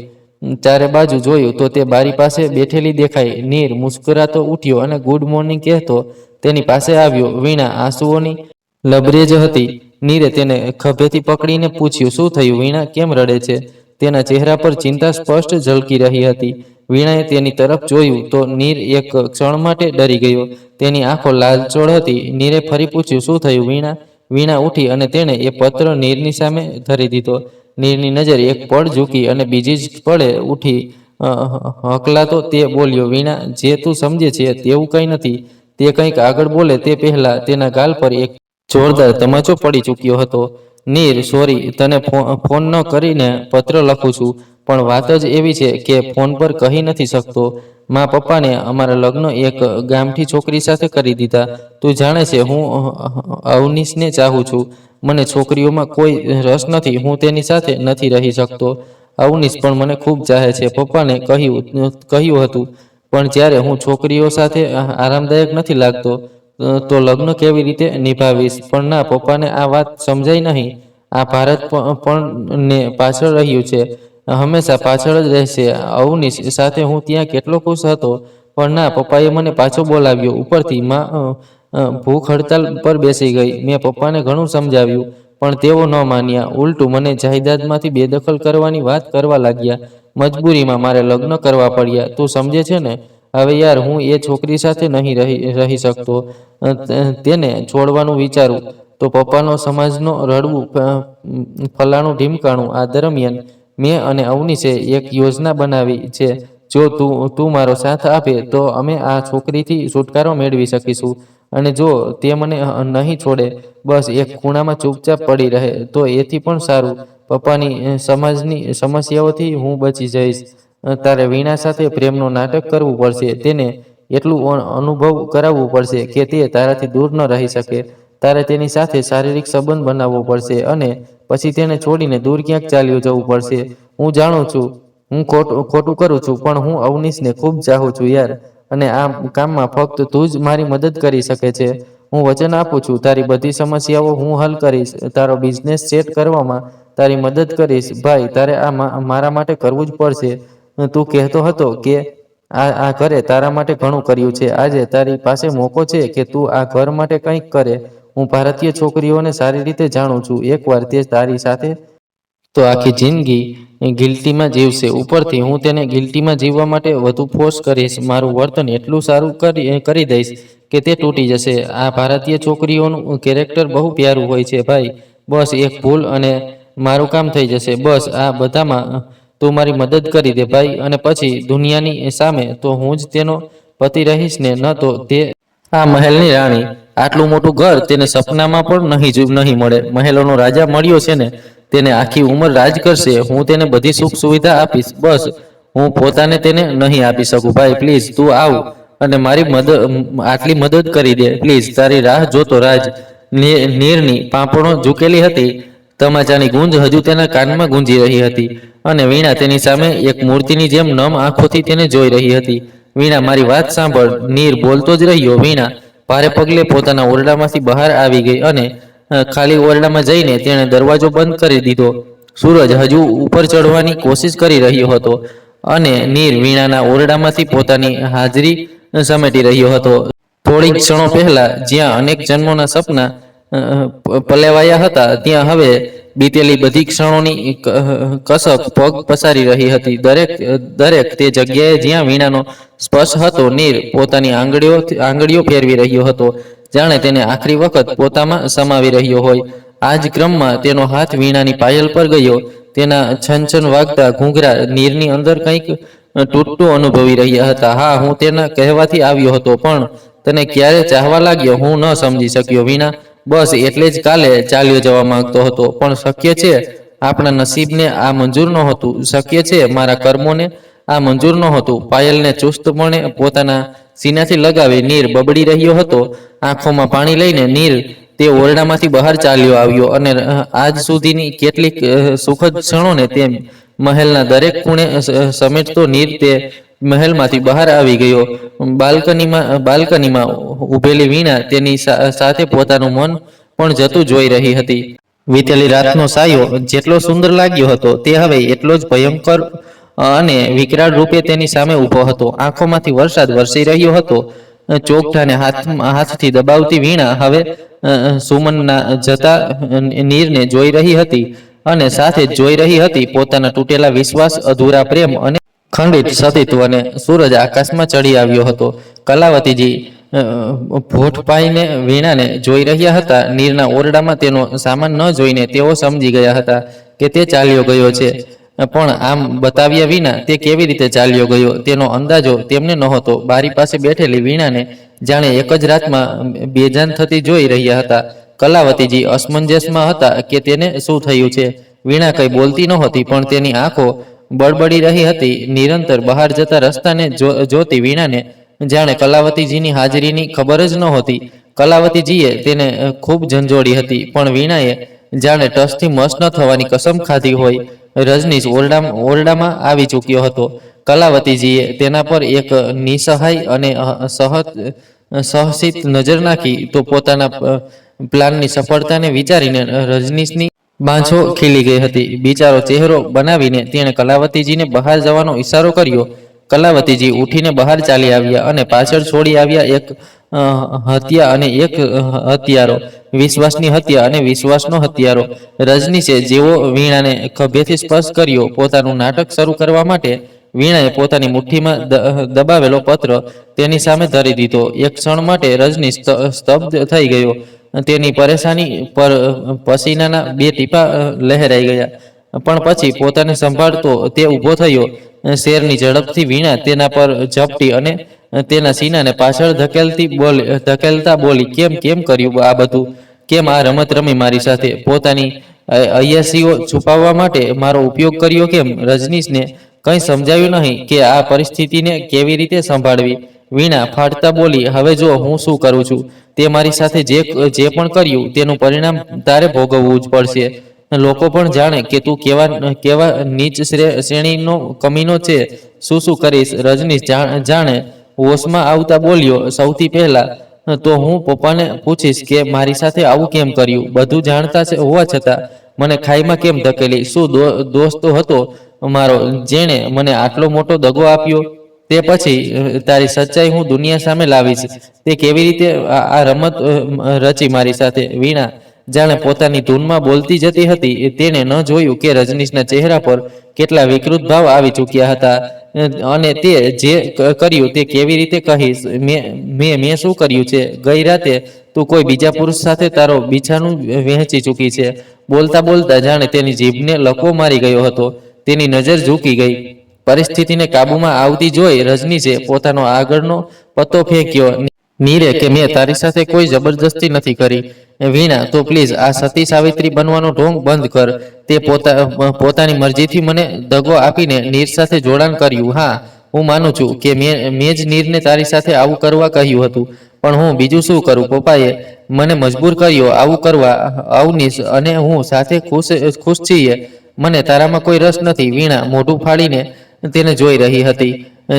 ચારે બાજુ જોયું તો તે બારી પાસે બેઠેલી દેખાઈ. નીર મુસ્કરાતો ઉઠ્યો અને ગુડ મોર્નિંગ કહેતો તેની પાસે આવ્યો. વીણા આંસુઓની લબરેજ હતી. નીરે તેને ખભેથી પકડીને પૂછ્યું, શું થયું વીણા, કેમ રડે છે? તેના ચહેરા પર ચિંતા સ્પષ્ટ ઝળકી રહી હતી. વીણાએ તેની તરફ જોયું તો નીર એક ક્ષણ માટે ડરી ગયો. તેની આંખો લાલચોળ હતી. નીરે ફરી પૂછ્યું, શું થયું વીણા? વીણા ઉઠી અને તેણે એ પત્ર નીરની સામે ધરી દીધો. નીરની નજર એક પળ ઝૂકી અને બીજી જ પળે ઉઠી હકલાતો તે બોલ્યો, વીણા, જે તું સમજે છે તેવું કંઈ નથી. તે કંઈક આગળ બોલે તે પહેલા તેના ગાલ પર એક જોરદાર તમાચો પડી ચૂક્યો હતો. નીર, સોરી, તને ફોન ન કરીને પત્ર લખું છું, પણ વાત જ એવી છે કે ફોન પર કહી નથી શકતો. મા પપ્પાને અમારા લગ્ન એક ગામઠી છોકરી સાથે કરી દીધા. તું જાણે છે હું અવનીશને ચાહું છું. મને છોકરીઓમાં કોઈ રસ નથી. હું તેની સાથે નથી રહી શકતો. અવનીશ પણ મને ખૂબ ચાહે છે. પપ્પાને કહ્યું હતું, પણ જ્યારે હું છોકરીઓ સાથે આરામદાયક નથી લાગતો તો લગ્ન કેવી રીતે નિભાવીશ? પણ ના, પપ્પાને આ વાત સમજાય નહીં. આ ભારત પણ ને પાછળ રહ્યું છે, હંમેશા પાછળ જ રહેશે. અવનીશ સાથે હું ત્યાં કેટલો ખુશ હતો, પણ ના, પપ્પાએ મને પાછો બોલાવ્યો. ઉપરથી માં ભૂખ હડતાલ પર બેસી ગઈ. મેં પપ્પાને ઘણું સમજાવ્યું, પણ તેઓ ન માન્યા. ઉલટું મને જાયદાદમાંથી બેદખલ કરવાની વાત કરવા લાગ્યા. મજબૂરીમાં મારે લગ્ન કરવા પડ્યા. તું સમજે છે ને? હવે યાર, હું એ છોકરી સાથે નહીં રહી શકતો. તેને છોડવાનું વિચારું તો પપ્પાનો સમાજનો રડવું ફલાણું ઢીમકાણું. આ દરમિયાન મેં અને અવનીશે એક યોજના બનાવી છે. જો તું મારો સાથ આપે તો અમે આ છોકરીથી છુટકારો મેળવી શકીશું, અને જો તે મને નહીં છોડે, બસ એક ખૂણામાં ચૂપચાપ પડી રહે, તો એથી પણ સારું. પપ્પાની સમાજની સમસ્યાઓથી હું બચી જઈશ. તારે વીણા સાથે પ્રેમનું નાટક કરવું પડશે, તેને એટલું અનુભવ કરાવવું પડશે કે તે તારાથી દૂર ન રહી શકે. તારે તેની સાથે શારીરિક સંબંધ બનાવવો પડશે અને પછી તેને છોડીને દૂર ક્યાંક ચાલ્યું જવું પડશે. હું જાણું છું હું ખોટું કરું છું, પણ હું અવનીશને ખૂબ ચાહું છું યાર, અને આ કામમાં ફક્ત તું જ મારી મદદ કરી શકે છે. હું વચન આપું છું, તારી બધી સમસ્યાઓ હું હલ કરીશ, તારો બિઝનેસ સેટ કરવામાં તારી મદદ કરીશ. ભાઈ, તારે આ મારા માટે કરવું જ પડશે. તું કહેતો હતો કે આ ઘરે તારા માટે ઘણું કર્યું છે. આજે તારી પાસે મોકો છે કે તું આ ઘર માટે કંઈક કરે. હું ભારતીય છોકરીઓને સારી રીતે જાણું છું. એકવાર તે તારી સાથે તો આખી જિંદગી ગિલ્ટીમાં જીવશે. ઉપરથી હું તેને ગિલ્ટીમાં જીવવા માટે વધુ ફોર્સ કરીશ. મારું વર્તન એટલું સારું કરી દઈશ કે તે તૂટી જશે. આ ભારતીય છોકરીઓનું કેરેક્ટર બહુ પ્યારું હોય છે ભાઈ. બસ એક ભૂલ અને મારું કામ થઈ જશે. બસ આ બધામાં તું મારી મદદ કરી દે ભાઈ, અને પછી દુનિયાની સામે તો હું જ તેનો પતિ રહીશ ને, ન તો તે આ મહેલની રાણી. આટલું મોટું ઘર તેને સપનામાં પણ નહીં મળે. મહેલોનો રાજા મળ્યો છે ને, તેને આખી ઉંમર રાજ કરશે. હું તેને બધી સુખ સુવિધા આપીશ, બસ હું પોતાને તેને નહીં આપી શકું. ભાઈ પ્લીઝ તું આવ અને મારી આટલી મદદ કરી દે પ્લીઝ. તારી રાહ જોતો રાજ. નીરની પાંપણો ઝૂકેલી હતી. તમાચાની ગુંજ હજુ તેના કાનમાં ગુંજી રહી હતી, અને વીણા તેની સામે એક મૂર્તિની જેમ નમ આંખોથી તેને જોઈ રહી હતી. વીણા, મારી વાત સાંભળ. નીર બોલતો જ રહ્યો. વીણા ભારે પગલે પોતાના ઓરડામાંથી બહાર આવી ગઈ અને ખાલી ઓરડામાં જઈને તેણે દરવાજો બંધ કરી દીધો. સૂરજ હજુ ઉપર ચડવાની કોશિશ કરી રહ્યો હતો, અને નીર વીણાના ઓરડામાંથી પોતાની હાજરી સમેટી રહ્યો હતો. થોડી ક્ષણો પહેલા જ્યાં અનેક જન્મોના સપના પલેવાયા હતા, ત્યાં હવે બીતેલી બધી ક્ષણોની કસક પગ પસારી રહી હતી. દરેક તે જગ્યાએ જ્યાં વીણાનો સ્પર્શ હતો, નીર પોતાની આંગળીઓ ફેરવી રહ્યો હતો, જાણે તેને આખરી વખત પોતામાં સમાવી રહ્યો હોય. આ જ ક્રમમાં તેનો હાથ વીણાની પાયલ પર ગયો. તેના છન વાગતા ઘૂંઘરા નીરની અંદર કંઈક તૂટતું અનુભવી રહ્યા હતા. હા, હું તેના કહેવાથી આવ્યો હતો, પણ તને ક્યારે ચાહવા લાગ્યો હું ન સમજી શક્યો વીણા. બસ એટલે જ કાલે ચાલ્યો જવા માંગતો હતો, પણ શક્ય છે આપણા નસીબને આ મંજૂર નહોતું. શક્ય છે મારા કર્મોને આ મંજૂર નહોતું. પાયલને ચુસ્તપણે પોતાના સીનાથી લગાવી નીર બબડી રહ્યો હતો. આંખોમાં પાણી લઈને નીર તે ઓરડામાંથી બહાર ચાલ્યો આવ્યો, અને આજ સુધીની કેટલીક સુખદ ક્ષણોને તે મહેલના દરેક ખૂણે સમેટતો નીર તે મહેલમાંથી બહાર આવી ગયો. બાલ્કનીમાં ઉભેલી વીણા તેની સાથે પોતાનું મન પણ જતું જોઈ રહી હતી. વીતેલી રાતનો સાયો જેટલો સુંદર લાગ્યો હતો, તે હવે એટલો જ ભયંકર અને વિકરાળ રૂપે તેની સામે ઊભો હતો. આંખોમાંથી વરસાદ વરસી રહ્યો હતો. ચોકઠાને હાથથી દબાવતી વીણા હવે સુમનના જતા નીરને જોઈ રહી હતી, અને સાથે જ જોઈ રહી હતી પોતાના તૂટેલા વિશ્વાસ, અધૂરા પ્રેમ અને ખંડિત સતીત્વને. સૂરજ આકાશમાં ચડી આવ્યો હતો. કલાવતીજી ભોટ પાઈને વીણાને જોઈ રહ્યા હતા. નીરના ઓરડામાં તેનો સામાન ન જોઈને તેઓ સમજી ગયા હતા કે તે ચાલ્યો ગયો છે, પણ આમ બતાવ્યા વિના તે કેવી રીતે ચાલ્યો ગયો તેનો અંદાજો તેમને નહોતો. બારી પાસે બેઠેલી વીણાને જાણે એક જ રાતમાં બેજાન થતી જોઈ રહ્યા હતા. કલાવતીજી અસમંજસમાં હતા કે તેને શું થયું છે. વીણા કંઈ બોલતી નહોતી, પણ તેની આંખો બળબડી રહી હતી. નિરંતર બહાર જતા રસ્તાને જોતી વીણાને જાણે કલાવતીજીની હાજરીની ખબર જ નહોતી. કલાવતીજીએ તેને ખૂબ ઝંઝોડી હતી, પણ વીણાએ જાણે ટસથી મસ ન થવાની કસમ ખાધી હોય. રજનીશ ઓરડામાં આવી ચૂક્યો હતો. કલાવતીજીએ તેના પર એક નિસહાય અને સહસિત નજર નાખી તો પોતાના પ્લાનની સફળતાને વિચારીને રજનીશની બાંછો ખીલી ગઈ હતી. બિચારો ચહેરો બનાવીને તેણે કલાવતીજીને બહાર જવાનો ઈશારો કર્યો. કલાવતીજી ઉઠીને બહાર ચાલી આવ્યા અને પાછળ છોડી આવ્યા એક હત્યા અને એક હત્યારો, વિશ્વાસની હત્યા અને વિશ્વાસનો હત્યારો. રજનીશે જેવો વીણાને ખભેથી સ્પર્શ કર્યો. પોતાનું નાટક શરૂ કરવા માટે વીણાએ પોતાની મુઠ્ઠીમાં દબાવેલો પત્ર તેની સામે ધરી દીધો. એક ક્ષણ માટે રજનીશ સ્તબ્ધ થઈ ગયો. તેની પરેશાની પર પસીનાના બે ટીપા લહેરાઈ ગયા, પણ પછી પોતાને સંભાળતો તે ઊભો થયો. શેરની ઝડપથી વીણા તેના પર ઝપટી અને તેના સીનાને પાછળ ધકેલતા બોલી, કેમ કેમ કર્યું આ બધું? કેમ આ રમત રમી મારી સાથે? પોતાની અય્યાસીઓ છુપાવવા માટે મારો ઉપયોગ કર્યો કેમ? રજનીશને કંઈ સમજાયું નહીં કે આ પરિસ્થિતિને કેવી રીતે સંભાળવી. વીણા ફાટતા બોલી, હવે જો હું શું કરું છું? તે મારી સાથે જે પણ કર્યું તેનું પરિણામ તારે ભોગવવું જ પડશે. લોકો પણ જાણે કે તું કેવા નીચ શ્રેણીનો કમીનો છે. શું કરીશ? રજનીશ જાણે હોશમાં આવતા બોલ્યો, સૌથી પહેલા તો હું પપ્પાને પૂછીશ કે મારી સાથે આવું કેમ કર્યું. બધું જાણતા હોવા છતાં મને ખાઈમાં કેમ ધકેલી? શું દોસ્ત હતો મારો જેણે મને આટલો મોટો દગો આપ્યો? તે પછી તારી સચ્ચાઈ હું દુનિયા સામે લાવીશ. તે કેવી રીતે આ રમત રચી મારી સાથે? વીણા જાણે પોતાની ધૂનમાં બોલતી જતી હતી. તેણે ન જોયું કે રજનીશના ચહેરા પર કેટલા વિકૃત ભાવ આવી ચૂક્યા હતા. અને તે જે કર્યું તે કેવી રીતે કહીશ? મેં શું કર્યું છે? ગઈ રાતે તું કોઈ બીજા પુરુષ સાથે તારો બિછાનું વહેંચી ચૂકી છે. બોલતા બોલતા જાણે તેની જીભને લકવો મારી ગયો હતો. તેની નજર ઝૂકી ગઈ. પરિસ્થિતિને કાબૂમાં આવતી જોઈ રજનીશે પોતાનો આગળનો પત્તો ફેંક્યો. નીરે કે મેં તારી સાથે કોઈ જબરદસ્તી નથી કરી. વીણા, તો પ્લીઝ આ સતી સાવિત્રી બનવાનો ઢોંગ બંધ કર. તે પોતાની મરજીથી મને દગો આપીને નીર સાથે જોડાણ કર્યું. હા, હું માનું છું કે મેં જ નીરને તારી સાથે આવું કરવા કહ્યું હતું, પણ હું બીજું શું કરું? પપ્પાએ મને મજબૂર કર્યો આવું કરવા. અવનીશ અને હું સાથે ખુશ છીએ. મને તારામાં કોઈ રસ નથી. વીણા મોઢું ફાડીને તેને જોઈ રહી હતી,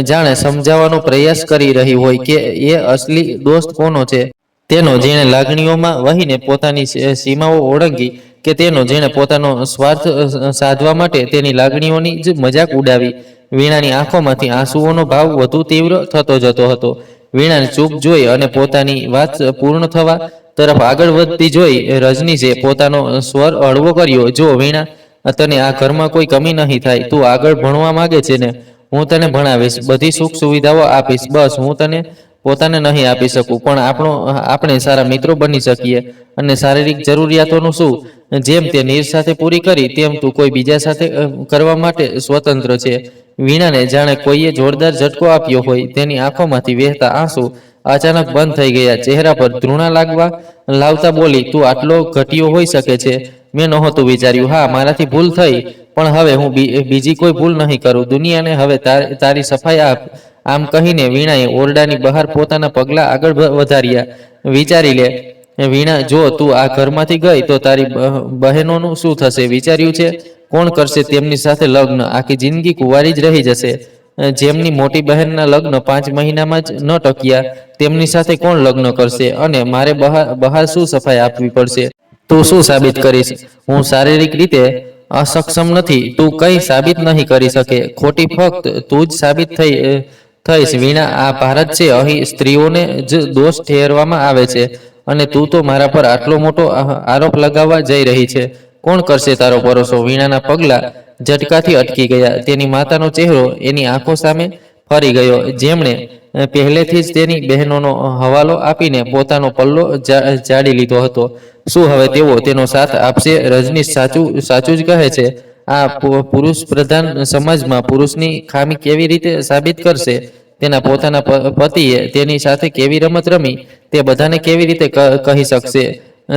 જાણે સમજાવવાનો પ્રયાસ કરી રહી હોય કે એ અસલી દોસ્ત કોનો છે. તેનો જેણે લાગણીઓમાં વહીને પોતાની સીમાઓ ઓળંગી, કે તેનો જેણે પોતાનો સ્વાર્થ સાધવા માટે તેની લાગણીઓની જ મજાક ઉડાવી. વીણાની આંખોમાંથી આંસુઓનો ભાવ વધુ તીવ્ર થતો જતો હતો. વીણાને ચૂપ જોઈ અને પોતાની વાત પૂર્ણ થવા તરફ આગળ વધતી જોઈ રજનીશે પોતાનો સ્વર હળવો કર્યો. જો વીણા, તને આ ઘરમાં કોઈ કમી નહીં થાય. તું આગળ ભણવા માંગે છે ને? હું તને ભણાવીશ, બધી સુખ સુવિધાઓ આપીશ. બસ હું તને પોતાને નહીં આપી શકું, પણ આપણે સારા મિત્રો બની શકીએ. અને શારીરિક જરૂરિયાતોનું શું? જેમ તે નીર સાથે પૂરી કરી તેમ તું કોઈ બીજા સાથે કરવા માટે સ્વતંત્ર છે. વીણાને જાણે કોઈએ જોરદાર ઝટકો આપ્યો હોય. તેની આંખોમાંથી વહેતા આંસુ અચાનક બંધ થઈ ગયા. ચહેરા પર ધૃણા લાવતા બોલી, તું આટલો ઘટિયો હોઈ શકે છે? મેં નહોતું વિચાર્યું. હા, મારાથી ભૂલ થઈ, પણ હવે હું બીજી કોઈ ભૂલ નહીં કરું. દુનિયાને હવે તારી સફાઈ આપ. આમ કહીને વીણાએ ઓરડાની બહાર પોતાના પગલા આગળ વધાર્યા. વિચારી લે વીણા, જો તું આ ઘરમાંથી ગઈ તો તારી બહેનોનું શું થશે? વિચાર્યું છે? કોણ કરશે તેમની સાથે લગ્ન? આખી જિંદગી કુંવારી જ રહી જશે. જેમની મોટી બહેનના લગ્ન 5 મહિનામાં જ ન ટક્યા, તેમની સાથે કોણ લગ્ન કરશે? અને મારે બહાર શું સફાઈ આપવી પડશે? તું શું સાબિત કરીશ? હું શારીરિક રીતે અસક્ષમ નથી. તું કંઈ સાબિત નહીં કરી શકે. ખોટી ફક્ત તું જ સાબિત થઈશ. વીણા, આ ભારત છે. અહીં સ્ત્રીઓને જ દોષ ઠેરવામાં આવે છે, અને તું તો મારા પર આટલો મોટો આરોપ લગાવવા જઈ રહી છે. કોણ કરશે તારો ભરોસો? વીણાના પગલા ઝટકાથી અટકી ગયા. તેની માતાનો ચહેરો એની આંખો સામે ફરી ગયો, જેમણે પહેલેથી જ તેની બહેનોનો હવાલો આપીને પોતાનો પલ્લો જાડી લીધો હતો. શું હવે તેનો સાથ આપશે? રજનીશ સાચું જ કહે છે. આ પુરુષ પ્રધાન સમાજમાં પુરુષની ખામી કેવી રીતે સાબિત કરશે? તેના પોતાના પતિએ તેની સાથે કેવી રમત રમી તે બધાને કેવી રીતે કહી શકશે?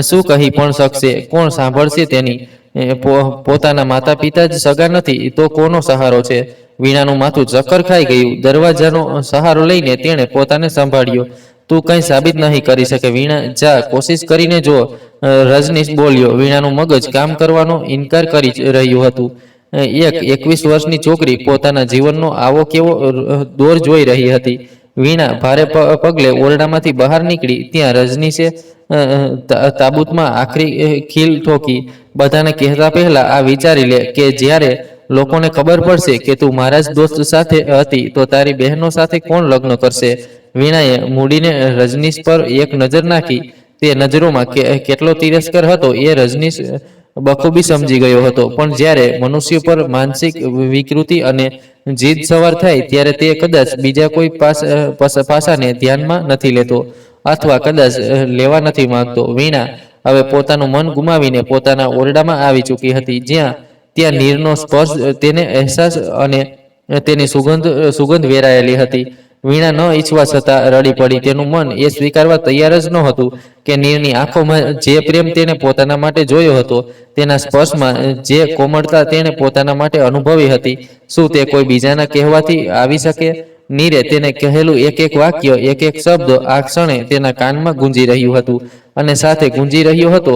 શું કહી પણ શકશે? કોણ સાંભળશે તેની? પોતાના માતા પિતા જ સગા નથી તો કોનો સહારો છે? વીણાનું માથું ચક્કર ખાઈ ગયું. દરવાજાનો સહારો લઈને તેણે પોતાને સંભાળ્યો. તું કંઈ સાબિત નહીં કરી શકે વીણા. જા, કોશિશ કરીને જો. રજનીશ બોલ્યો. વીણાનું મગજ કામ કરવાનો ઇનકાર કરી રહ્યું હતું. 21 વર્ષની છોકરી પોતાના જીવનનો આવો કેવો દોર જોઈ રહી હતી. વીણા ભારે પગલે ઓરડામાંથી બહાર નીકળી. ત્યાં રજનીશે તાબૂતમાં આખરી ખીલ ઠોકી. બધાને કહેતા પહેલા આ વિચારી લે કે જ્યારે લોકોને ખબર પડશે કે તું મારા જ દોસ્ત સાથે હતી તો તારી બહેનો સાથે કોણ લગ્ન કરશે? વીણાએ મૂડીને રજનીશ પર એક નજર નાખી. તે નજરોમાં કેટલો તિરસ્કાર હતો એ રજનીશ બખૂબી સમજી ગયો હતો. પણ જ્યારે મનુષ્ય પર માનસિક વિકૃતિ અને જીદ સવાર થાય ત્યારે તે કદાચ બીજા કોઈ પાસાને ધ્યાનમાં નથી લેતો, અથવા કદાચ લેવા નથી માંગતો. વીણા હવે પોતાનું મન ગુમાવીને પોતાના ઓરડામાં આવી ચૂકી હતી. ત્યાં નીરનો સ્પર્શ તેને અહેસાસ અને તેની સુગંધ વેરાયેલી હતી. વીણા ન ઈચ્છવા છતાં રડી પડી. તેનું મન એ સ્વીકારવા તૈયાર જ નહોતું કે નીરની આંખોમાં જે પ્રેમ તેને પોતાના માટે જોયો હતો, તેના સ્પર્શમાં જે કોમળતા તેણે પોતાના માટે અનુભવી હતી, શું તે કોઈ બીજાના કહેવાથી આવી શકે? નીરે તેને કહેલું એક એક વાક્ય, એક એક શબ્દ આ ક્ષણે તેના કાનમાં ગુંજી રહ્યું હતું, અને સાથે ગુંજી રહ્યો હતો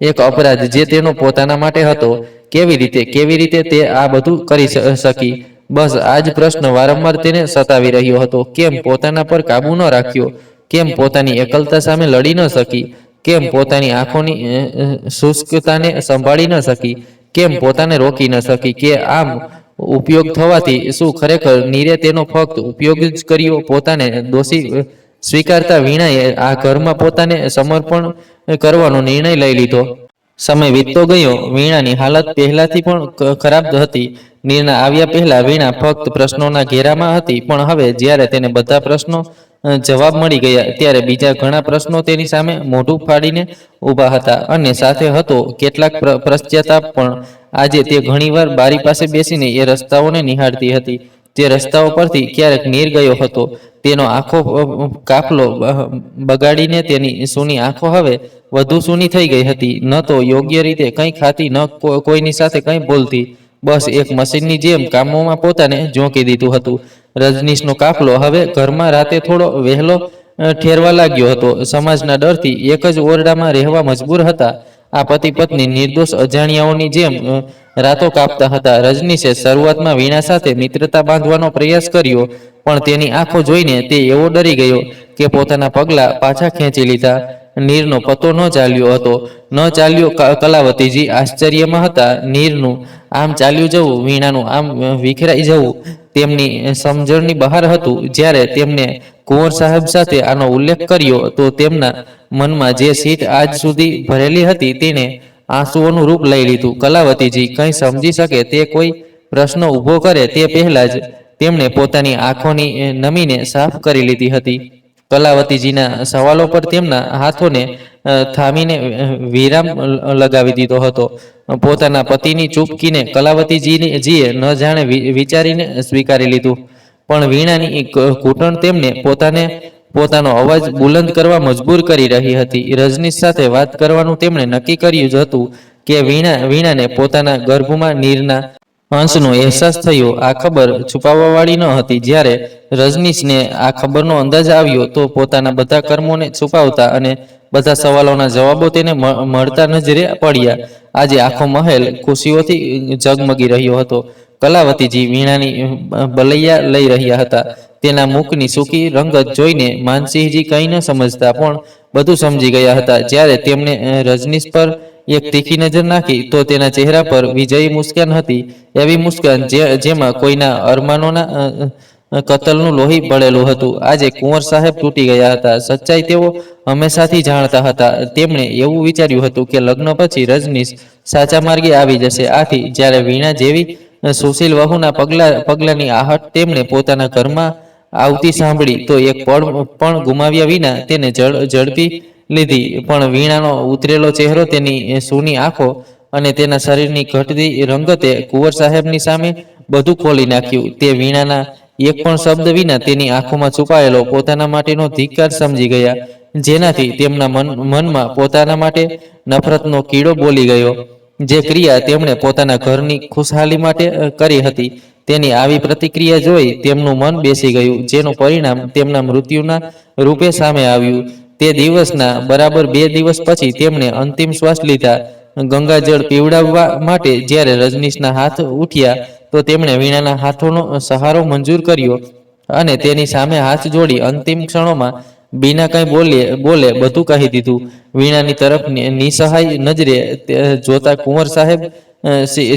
એક અપરાધ જે તેનો પોતાના માટે હતો. કેવી રીતે તે આ બધું કરી શકી? બસ આ જ પ્રશ્ન વારંવાર તેને સતાવી રહ્યો હતો. કેમ પોતાના પર કાબુ ન રાખ્યો? કેમ પોતાની એકલતા સામે લડી ન શકી? કેમ પોતાની આંખોની શુષ્કતાને સંભાળી ન શકી? કેમ પોતાને રોકી ન શકી કે આમ ઉપયોગ થવાથી શું ખરેખર નીરે તેનો ફક્ત ઉપયોગ જ કર્યો? પોતાને દોષી સ્વીકારતા વીણાએ આ ઘરમાં પોતાને સમર્પણ કરવાનો નિર્ણય લઈ લીધો. સમય વીતતો ગયો. વીણાની હાલત પહેલાથી પણ ખરાબ હતી. નીરના આવ્યા પહેલા વીણા ફક્ત પ્રશ્નોના ઘેરામાં હતી, પણ હવે જ્યારે તેને બધા પ્રશ્નો જવાબ મળી ગયા, ત્યારે બીજા ઘણા પ્રશ્નો તેની સામે મોઢું ફાડીને ઊભા હતા, અને સાથે હતો કેટલાક પશ્ચાતાપ પણ. આજે તે ઘણીવાર બારી પાસે બેસીને એ રસ્તાઓને નિહાળતી હતી, જે રસ્તાઓ પરથી ક્યારેક નીર ગયો હતો. તેનો આખો કાફલો બગાડીને તેની સૂની આંખો હવે વધુ સૂની થઈ ગઈ હતી. ન તો યોગ્ય રીતે કંઈ ખાતી, ન કોઈની સાથે કંઈ બોલતી. બસ એક મશીનની જેમ કામોમાં પોતાને ઝોંકી દીધું હતું. રજનીશનો કાફલો હવે ઘરમાં રાતે થોડો વહેલો ઠેરવા લાગ્યો હતો. સમાજના ડરથી એક જ ઓરડામાં રહેવા મજબૂર હતા. આ પતિ પત્ની નિર્દોષ અજાણ્યાઓની જેમ રાતો કાપતા હતા. રજનીશે શરૂઆતમાં વીણા સાથે મિત્રતા બાંધવાનો પ્રયાસ કર્યો, પણ તેની આંખો જોઈને તે એવો ડરી ગયો કે પોતાના પગલાં પાછા ખેંચી લીધા. નીરનો પતો ન ચાલ્યો કલાવતીજી આશ્ચર્યમાં હતા. નીરનું આમ ચાલ્યું જવું, વીણાનું આમ વિખરાઈ જવું તેમની સમજણની બહાર હતું. જ્યારે તેમને કુંવર સાહેબ સાથે આનો ઉલ્લેખ કર્યો, તો તેમના મનમાં જે સીટ આજ સુધી ભરેલી હતી તેને આંસુઓનું રૂપ લઈ લીધું. કલાવતીજી કંઈ સમજી શકે તે કોઈ પ્રશ્ન ઊભો કરે તે પહેલા જ તેમણે પોતાની આંખોની નમીને સાફ કરી લીધી હતી. કલાવતીજીના સવાલો પર તેમના હાથોને થામીને વિરામ લગાવી દીધો હતો. પોતાના પતિની ચૂપકીને કલાવતીજીએ ન જાણે વિચારીને સ્વીકારી લીધું, પણ વીણાની ઘૂંટણ તેમને પોતાનો અવાજ બુલંદ કરવા મજબૂર કરી રહી હતી. રજનીશ સાથે વાત કરવાનું તેમણે નક્કી કર્યું જ હતું કે વીણાને પોતાના ગર્ભમાં નીરના અંશનો અહેસાસ થયો. આ ખબર છુપાવવાવાળી ન હતી. જ્યારે રજનીશને આ ખબરનો અંદાજ આવ્યો, તો પોતાના બધા કર્મોને છુપાવતા અને બધા સવાલોના જવાબો તેને મળતા નજરે પડ્યા. આજે આખો મહેલ ખુશીઓથી ઝગમગી રહ્યો હતો. કલાવતીજી વીણાની બલૈયા લઈ રહ્યા હતા. તેના મુખની સૂકી રંગત જોઈને માનસિંહજી કંઈ ન સમજતા પણ બધું સમજી ગયા હતા. જ્યારે તેમણે રજનીશ પર એક તીખી નજર નાખી, તો તેના ચહેરા પર વિજયી મુસ્કાન હતી. એવી મુસ્કાન જેમાં કોઈના અરમાનોના કતલનું લોહી પડેલું હતું. આજે કુંવર સાહેબ તૂટી ગયા હતા. સચ્ચાઈ તેઓ હંમેશાથી જાણતા હતા. તેમણે એવું વિચાર્યું હતું કે લગ્ન પછી રજનીશ સાચા માર્ગે આવી જશે. આથી જ્યારે વીણા જેવી સુશીલ વહુના પગલાની આહટ તેમણે પોતાના ઘરમાં આવતી સાંભળી, તો એક પળ પણ ગુમાવ્યા વિના તેને ઝડપી લીધી. પણ વીણાનો ઉતરેલો ચહેરો, તેની સૂની આંખો અને તેના શરીરની ઘટતી રંગતે કુંવર સાહેબની સામે બધું ખોલી નાખ્યું. તે વીણાના એક પણ શબ્દ વિના તેની આંખોમાં છુપાયેલો પોતાના માટેનો ધિક્કાર સમજી ગયા, જેનાથી તેમના મનમાં પોતાના માટે નફરતનો કીડો બોલી ગયો. જે ક્રિયા તેમણે પોતાના ઘરની ખુશહાલી માટે કરી હતી, તેની આવી પ્રતિક્રિયા જોઈ તેમનું મન બેસી ગયું, જેનું પરિણામ તેમના મૃત્યુના રૂપે સામે આવ્યું. તે દિવસના બરાબર 2 દિવસ પછી તેમણે અંતિમ શ્વાસ લીધા. ગંગાજળ પીવડાવવા માટે જ્યારે રજનીશના હાથ ઉઠ્યા, તો તેમણે વીણાના હાથોનો સહારો મંજૂર કર્યો અને તેની સામે હાથ જોડી અંતિમ ક્ષણોમાં બીના કંઈ બોલે બધું કહી દીધું. વીણાની તરફ નિસહાય નજરે જોતા કુંવર સાહેબ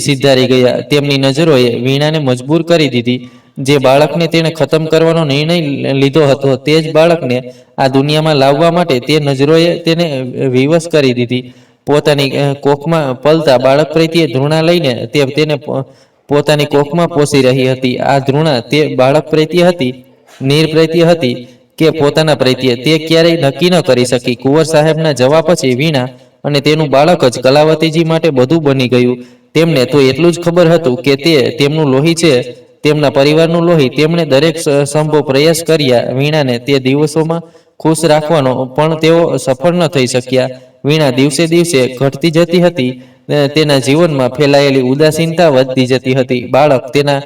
સિધારી ગયા. તેમની નજરોએ વીણાને મજબૂર કરી દીધી. જે બાળકને તેણે ખતમ કરવાનો નિર્ણય લીધો હતો, તે જ બાળકને આ દુનિયામાં લાવવા માટે તે નજરોએ તેને વિવશ કરી દીધી. પોતાની કોખમાં પલતા બાળક પ્રત્યે ધૃણા લઈને તેને પોતાની કોખમાં પોષી રહી હતી. આ ધૃણા તે બાળક પ્રત્યે હતી, નીર પ્રત્યે હતી કે પોતાના પ્રત્યે, તે ક્યારેય નક્કી ન કરી શકી. કુંવર સાહેબના જવા પછી વીણા અને તેનું બાળક જ કલાવતીજી માટે બધું બની ગયું. તેમને તો એટલું જ ખબર હતું કે તે તેમનું લોહી છે. તેમના પરિવારનું લોહી. તેમણે દરેક સંભવ પ્રયાસ કર્યા વીણાને તે દિવસોમાં ખુશ રાખવાનો, પણ તેઓ સફળ ન થઈ શક્યા. વીણા દિવસે દિવસે ઘટતી જતી હતી. તેના જીવનમાં ફેલાયેલી ઉદાસીનતા વધતી જતી હતી. બાળક તેના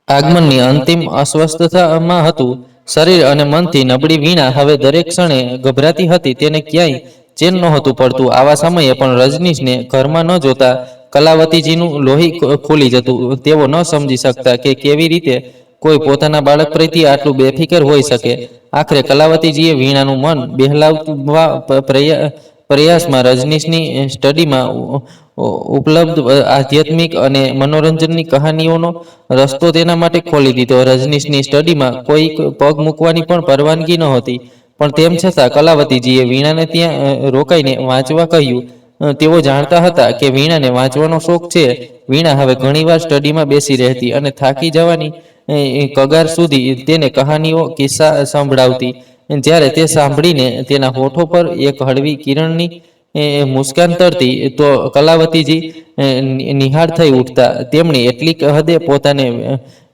આગમનની અંતિમ અસ્વસ્થતામાં હતું. શરીર અને મનથી નબળી વીણા હવે દરેક ક્ષણે ગભરાતી હતી. તેને ક્યાંય ચેન નહોતું પડતું. આવા સમયે પણ રજનીશને ઘરમાં ન જોતા કલાવતીજીનું લોહી ખુલી જતું. તેઓ ન સમજી શકતા કે કેવી રીતે કોઈ પોતાના બાળક પ્રત્યે આટલું બેફિકર હોઈ શકે. આખરે કલાવતીજીએ વીણાનું મન બહેલાવવા પ્રયાસમાં રજનીશની સ્ટડીમાં ઉપલબ્ધ આધ્યાત્મિક અને મનોરંજનની કહાનીઓનો રસ્તો તેના માટે ખોલી દીધો. રજનીશની સ્ટડીમાં કોઈ પગ મૂકવાની પણ પરવાનગી નહોતી, પણ તેમ છતાં કલાવતીજીએ વીણાને ત્યાં રોકાઈને વાંચવા કહ્યું. તેઓ જાણતા હતા કે વીણાને વાંચવાનો શોખ છે. વીણા હવે ઘણીવાર સ્ટડીમાં બેસી રહેતી અને થાકી જવાની કગાર સુધી તેને કહાનીઓ, કિસ્સા સંભળાવતી. જ્યારે તે સાંભળીને તેના હોઠો પર એક હળવી કિરણની મુસ્કાન તરતી, તો કલાવતીજી નિહાળ થઈ ઉઠતા. તેમણે એટલી હદે પોતાને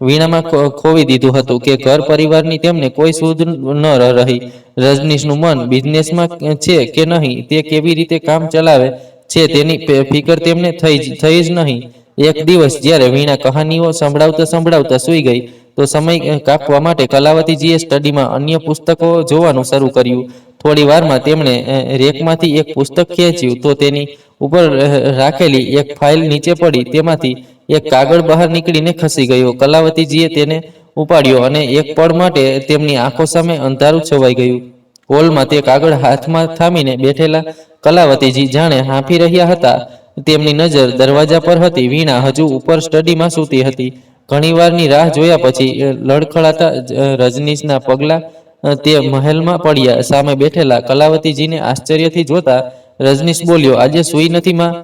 વીણામાં ખોવી દીધું હતું કે ઘર પરિવારની તેમને કોઈ સૂઝ ન રહી. રજનીશનું મન બિઝનેસમાં છે કે નહીં, તે કેવી રીતે કામ ચલાવે છે તેની ફિકર તેમને થઈ જ નહીં. એક દિવસ જ્યારે વીણા કહાનીઓ સંભળાવતા સંભળાવતા સૂઈ ગઈ, તો સમય કાપવા માટે કલાવતીજીએ સ્ટડીમાં અન્ય પુસ્તકો જોવાનું શરૂ કર્યું. થોડી વારમાં તેમણે રેકમાંથી એક પુસ્તક ખેંચ્યું, તો તેની ઉપર રાખેલી એક ફાઇલ નીચે પડી. તેમાંથી એક કાગળ બહાર નીકળીને ખસી ગયો. કલાવતીજીએ તેને ઉપાડ્યો અને એક પળ માટે તેમની આંખો સામે અંધારું છવાઈ ગયું. હોલમાં તે કાગળ હાથમાં થામીને બેઠેલા કલાવતીજી જાણે હાંફી રહ્યા હતા. તેમની નજર દરવાજા પર હતી. વીણા હજુ ઉપર સ્ટડીમાં સૂતી હતી. ઘણીવારની રાહ જોયા પછી લડખડાતા રજનીશના પગલા તે મહેલમાં પડ્યા. સામે બેઠેલા કલાવતીજીને આશ્ચર્યથી જોતા રજનીશ બોલ્યો, આજે સૂઈ નથી માં?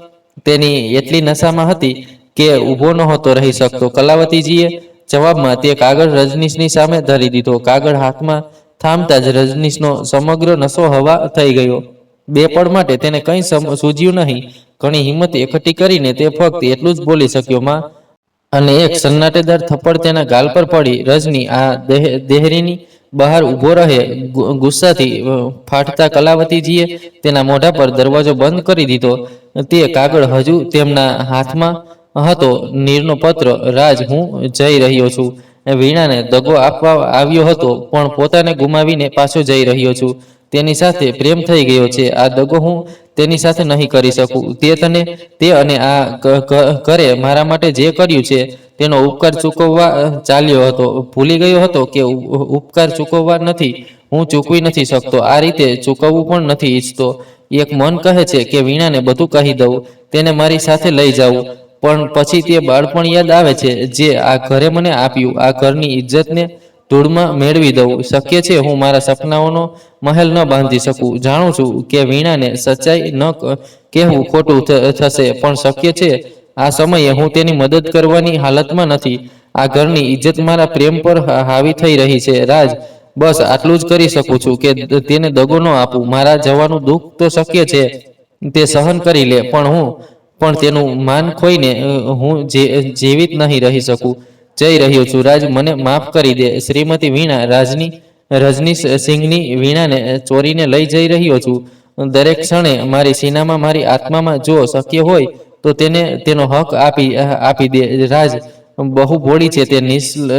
તેની એટલી નશામાં હતી કે ઊભો નહોતો રહી શકતો. કલાવતીજીએ જવાબમાં તે કાગળ રજનીશની સામે ધરી દીધો. કાગળ હાથમાં થામતા જ રજનીશનો સમગ્ર નશો હવા થઈ ગયો. બે પળ માટે તેને કંઈ સૂઝ્યું નહીં. ઘણી હિંમત એકઠી કરીને તે ફક્ત એટલું જ બોલી શક્યો, માં. અને એક સન્નાટેદાર થપ્પડ તેના ગાલ પર પડી. રજની આ દેહરીની બહાર ઊભો રહે. ગુસ્સાથી ફાટતા કલાવતીજીએ તેના મોઢા પર દરવાજો બંધ કરી દીધો. તે કાગળ હજુ તેમના હાથમાં હતો. નીરનો પત્ર. રાજ, હું જઈ રહ્યો છું. વીણાને દગો આપવા આવ્યો હતો, પણ પોતાને ગુમાવીને પાછો જઈ રહ્યો છું. તેની સાથે પ્રેમ થઈ ગયો છે. આ દગો હું તેની સાથે નહીં કરી શકું. તે અને આ કરે મારા માટે જે કર્યું છે તેનો ઉપકાર ચૂકવવા ચાલ્યો હતો. ભૂલી ગયો હતો કે ઉપકાર ચૂકવવા નથી, હું ચૂકવી નથી શકતો. આ રીતે ચૂકવવું પણ નથી ઈચ્છતો. એક મન કહે છે કે વીણાને બધું કહી દઉં, તેને મારી સાથે લઈ જાઉં, પણ પછી તે બાળપણ યાદ આવે છે જે આ ઘરે મને આપ્યું. આ ઘરની ઇજ્જતને ધૂળમાં મેળવી દઉં. શક્ય છે હું મારા સપનાઓનો મહેલ ન બાંધી શકું. જાણું છું કે વીણાને સચ્ચાઈ ન કહેવું ખોટું થશે, પણ શક્ય છે. આ સમયે હું તેની મદદ કરવાની હાલતમાં નથી. આ ઘરની ઇજ્જત મારા પ્રેમ પર હાવી થઈ રહી છે. રાજ, બસ આટલું જ કરી શકું છું કે તેને દગો ન આપું. મારા જવાનું દુઃખ તો શક્ય છે, તે સહન કરી લે, પણ તેનું માન ખોઈને હું જીવિત નહીં રહી શકું. જઈ રહ્યો છું રાજ, મને માફ કરી દે. શ્રીમતી વીણા. રજનીશ સિંઘની વીણાને ચોરીને લઈ જઈ રહ્યો છું. દરેક ક્ષણે મારી સીનામાં, મારી આત્મામાં. જો શક્ય હોય તો તેને તેનો હક આપી દે. રાજ બહુ ભોળી છે, તે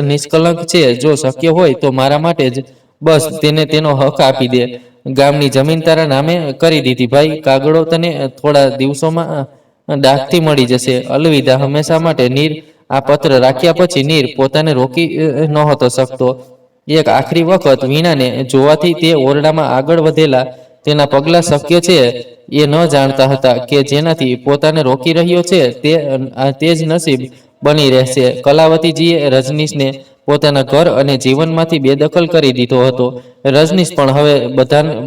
નિષ્કલંક છે. જો શક્ય હોય તો મારા માટે જ બસ તેને તેનો હક આપી દે. ગામની જમીન તારા નામે કરી દીધી ભાઈ. કાગળો તને થોડા દિવસોમાં ડાકથી મળી જશે. અલવિદા હંમેશા માટે. નીર આ પત્ર રાખ્યા પછી નીર પોતાને રોકી નહોતો શકતો. એક આખરી વખત વીણાને જોવાથી તે ઓરડામાં આગળ વધેલા તેના પગલાં શક્ય છે એ ન જાણતા હતા કે જેનાથી પોતાને રોકી રહ્યો છે તે જ નસીબ બની રહેશે. કલાવતીજીએ રજનીશને પોતાના ઘર અને જીવનમાંથી બેદખલ કરી દીધો હતો. રજનીશ પણ હવે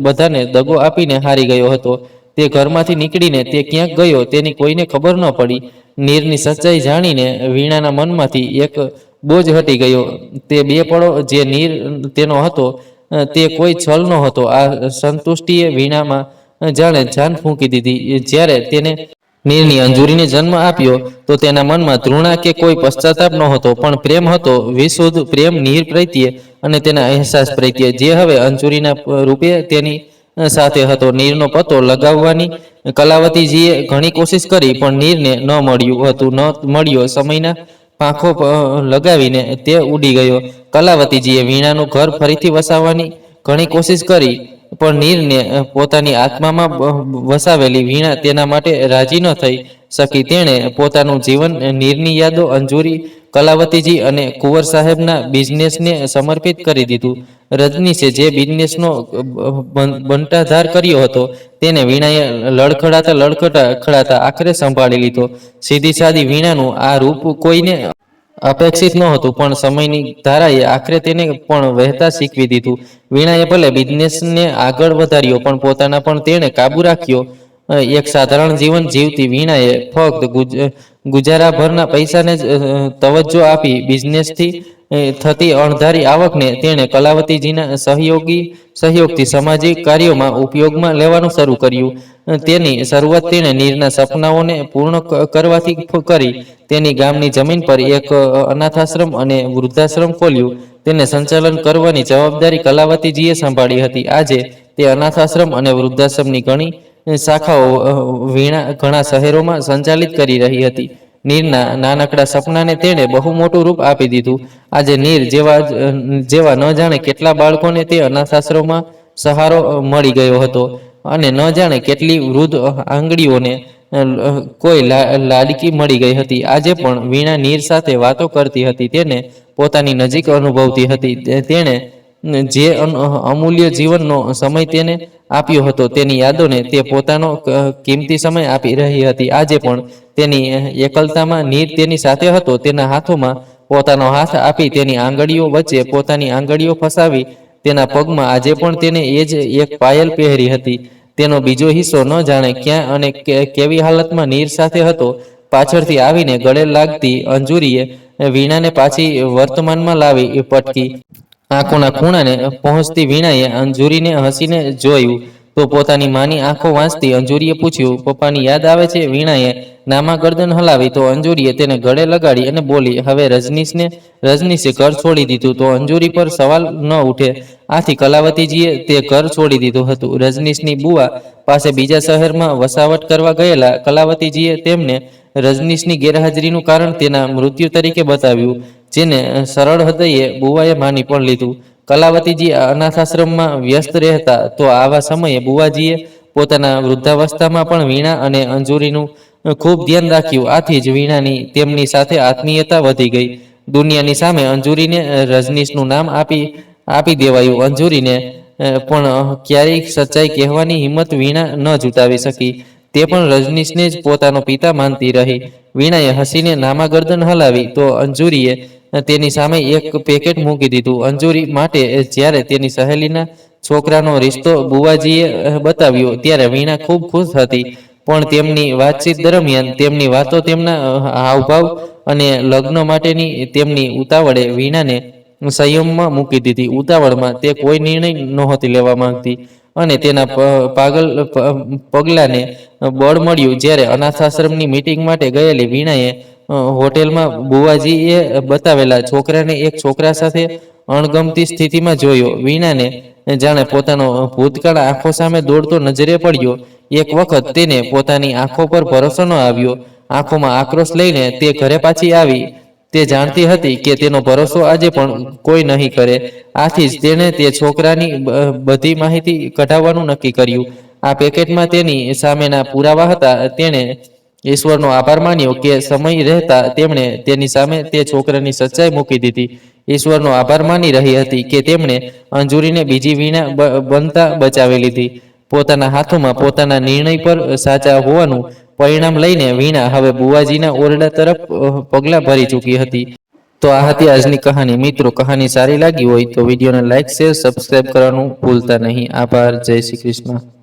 બધાને દગો આપીને હારી ગયો હતો. તે ઘરમાંથી નીકળીને તે ક્યાંક ગયો તેની કોઈને ખબર ન પડી. નીરની સચ્ચાઈ જાણીને વીણાના મનમાંથી એક બોજ હટી ગયો. તે બે પળો જે નીર તેનો હતો તે કોઈ છલ નહોતો. આ સંતુષ્ટિએ વીણામાં જાણે જાન ફૂંકી દીધી. જ્યારે તેને નીરની અંજુરીને જન્મ આપ્યો તો તેના મનમાં ધૃણા કે કોઈ પશ્ચાતાપ નહોતો, પણ પ્રેમ હતો, વિશુદ્ધ પ્રેમ નીર પ્રત્યે અને તેના અહેસાસ પ્રત્યે, જે હવે અંજુરીના રૂપે તેની સાથે હતો. નીરનો પતો લગાવવાની કલાવતીજીએ ઘણી કોશિશ કરી, પણ નીરને ન મળ્યું હતું, ન મળ્યો. સમયના પાંખો લગાવીને તે ઉડી ગયો. કલાવતીજીએ વીણાનું ઘર ફરીથી વસાવવાની ઘણી કોશિશ કરી, પણ નીરને પોતાની આત્મામાં વસાવેલી વીણા તેના માટે રાજી ન થઈ શકી. તેણે પોતાનું જીવન નીરની યાદો, અંજુરી, કલાવતીજી અને કુંવર સાહેબના બિઝનેસને સમર્પિત કરી દીધું. રજનીશે જે બિઝનેસનો બંટાધાર કર્યો હતો તેને વીણાએ લડખડાતા આખરે સંભાળી લીધો. સીધી સાદી વીણાનું આ રૂપ કોઈને અપેક્ષિત નહોતું, પણ સમયની ધારાએ આખરે તેને પણ વહેતા શીખવી દીધું. વીણાએ ભલે બિઝનેસને આગળ વધાર્યો, પણ પોતાના પણ તેણે કાબુ રાખ્યો. એક સાધારણ જીવન જીવતી વીણાએ ફક્ત ગુજારાભરના પૈસાને જ તવજ્જો આપી. બિઝનેસથી થતી અણધારી આવકને તેણે કલાવતીજીના સહયોગથી સામાજિક કાર્યોમાં ઉપયોગમાં લેવાનું શરૂ કર્યું. તેની શરૂઆત તેણે નીરના સપનાઓને પૂર્ણ કરવાથી કરી. તેની ગામની જમીન પર એક અનાથાશ્રમ અને વૃદ્ધાશ્રમ ખોલ્યું. તેને સંચાલન કરવાની જવાબદારી કલાવતીજીએ સંભાળી હતી. આજે તે અનાથાશ્રમ અને વૃદ્ધાશ્રમની ઘણી શાખાઓ વીણા ઘણા શહેરોમાં સંચાલિત કરી રહી હતી. નીરના નાનકડા સપનાને તેણે બહુ મોટું રૂપ આપી દીધું. આજે નીર જેવા ન જાણે કેટલા બાળકોને તે અનાથાશ્રમમાં સહારો મળી ગયો હતો, અને ન જાણે કેટલી વૃદ્ધ આંગળીઓને કોઈ લાડકી મળી ગઈ હતી. આજે પણ વીણા નીર સાથે વાતો કરતી હતી, તેને પોતાની નજીક અનુભવતી હતી. તેણે જે અમૂલ્ય જીવનનો સમય તેને આપ્યો હતો તેની યાદોને તે પોતાનો કિંમતી સમય આપી રહી હતી. આજે પણ તેની એકલતામાં નીર તેની સાથે હતો. તેના હાથોમાં પોતાનો હાથ આપી, તેની આંગળીઓ વચ્ચે પોતાની આંગળીઓ ફસાવી, તેના પગમાં આજે પણ તેને એ જ એક પાયલ પહેરી હતી. તેનો બીજો હિસ્સો ન જાણે ક્યાં અને કેવી હાલતમાં નીર સાથે હતો. પાછળથી આવીને ગળે લાગતી અંજુરીએ વીણાને પાછી વર્તમાનમાં લાવી પટકી. આંખોના ખૂણાને પહોંચતી વીણાએ અંજુરીને હસીને જોયું તો પોતાની માની આંખો વાંચતી અંજુરીએ પૂછ્યું, પપ્પાની યાદ આવે છે? વીણાએ નામાં ગરદન હલાવી તો અંજુરીએ તેને ગળે લગાડી અને બોલી, હવે રજનીશે ઘર છોડી દીધું તો અંજુરી પર સવાલ ન ઉઠે. આથી કલાવતીજીએ તે ઘર છોડી દીધું હતું. રજનીશની બુવા પાસે બીજા શહેરમાં વસાવટ કરવા ગયેલા કલાવતીજીએ તેમને રજનીશની ગેરહાજરીનું કારણ તેના મૃત્યુ તરીકે બતાવ્યું, જેને સરળ હૃદયે બુવાએ માની પણ લીધું. કલાવતીજી અનાથાશ્રમમાં વ્યસ્ત રહેતા તો આવા સમયે બુવાજીએ પોતાના વૃદ્ધાવસ્થામાં પણ વીણા અને અંજુરીનું ખૂબ ધ્યાન રાખ્યું. આથી જ વીણાની તેમની સાથે આત્મીયતા વધી ગઈ. દુનિયાની સામે અંજુરીને રજનીશનું નામ આપી દેવાયું. અંજુરીને પણ ક્યારેય સચ્ચાઈ કહેવાની હિંમત વીણા ન જુટાવી શકી. તે પણ રજનીશને જ પોતાનો પિતા માનતી રહી. વીણાએ હસીને નામા ગરદન હલાવી તો અંજુરીએ તેની સામે એક પેકેટ મૂકી દીધું. અંજુરી માટે જ્યારે તેની સહેલીના છોકરાનો રિશ્તો બુવાજીએ બતાવ્યો ત્યારે વીણા ખૂબ ખુશ હતી, પણ તેમની વાતચીત દરમિયાન તેમની વાતો, તેમના હાવભાવ અને લગ્ન માટેની તેમની ઉતાવળે વીણાને સંયમમાં મૂકી દીધી. ઉતાવળમાં તે કોઈ નિર્ણય નહોતી લેવા માંગતી, અને તેના પગલાને બળ મળ્યું જ્યારે અનાથાશ્રમની મીટિંગ માટે ગયેલી વીણાએ હોટેલમાં બુવાજીએ બતાવેલા છોકરાને એક છોકરા સાથે અણગમતી સ્થિતિમાં જોયો. વીણાને જાણે પોતાનો ભૂતકાળ આંખો સામે દોડતો નજરે પડ્યો. એક વખત તેને પોતાની આંખો પર ભરોસો ન આવ્યો. આંખોમાં આક્રોશ લઈને તે ઘરે પાછી આવી. તે જાણતી હતી કે તેનો ભરોસો આજે પણ કોઈ નહીં કરે. આથી જ તેણે તે છોકરાની બધી માહિતી કઢાવવાનું નક્કી કર્યું. આ પેકેટમાં તેની સામેના પુરાવા હતા. તેણે ઈશ્વરનો આભાર માન્યો કે સમય રહેતા તેમણે તેની સામે તે છોકરાની સચ્ચાઈ મૂકી દીધી. ઈશ્વરનો આભાર માની રહી હતી કે તેમણે અંજુરીને બીજી વીણા બનતા બચાવી લીધી. પોતાના હાથોમાં પોતાના નિર્ણય પર સાચા હોવાનું પરિણામ લઈને વીણા હવે બુવાજીના ઓરડા તરફ પગલાં ભરી ચૂકી હતી. તો આ હતી આજની કહાની. મિત્રો, કહાની સારી લાગી હોય તો વિડીયોને લાઇક, શેર, સબસ્ક્રાઇબ કરવાનું ભૂલતા નહીં. આભાર. જય શ્રી કૃષ્ણ.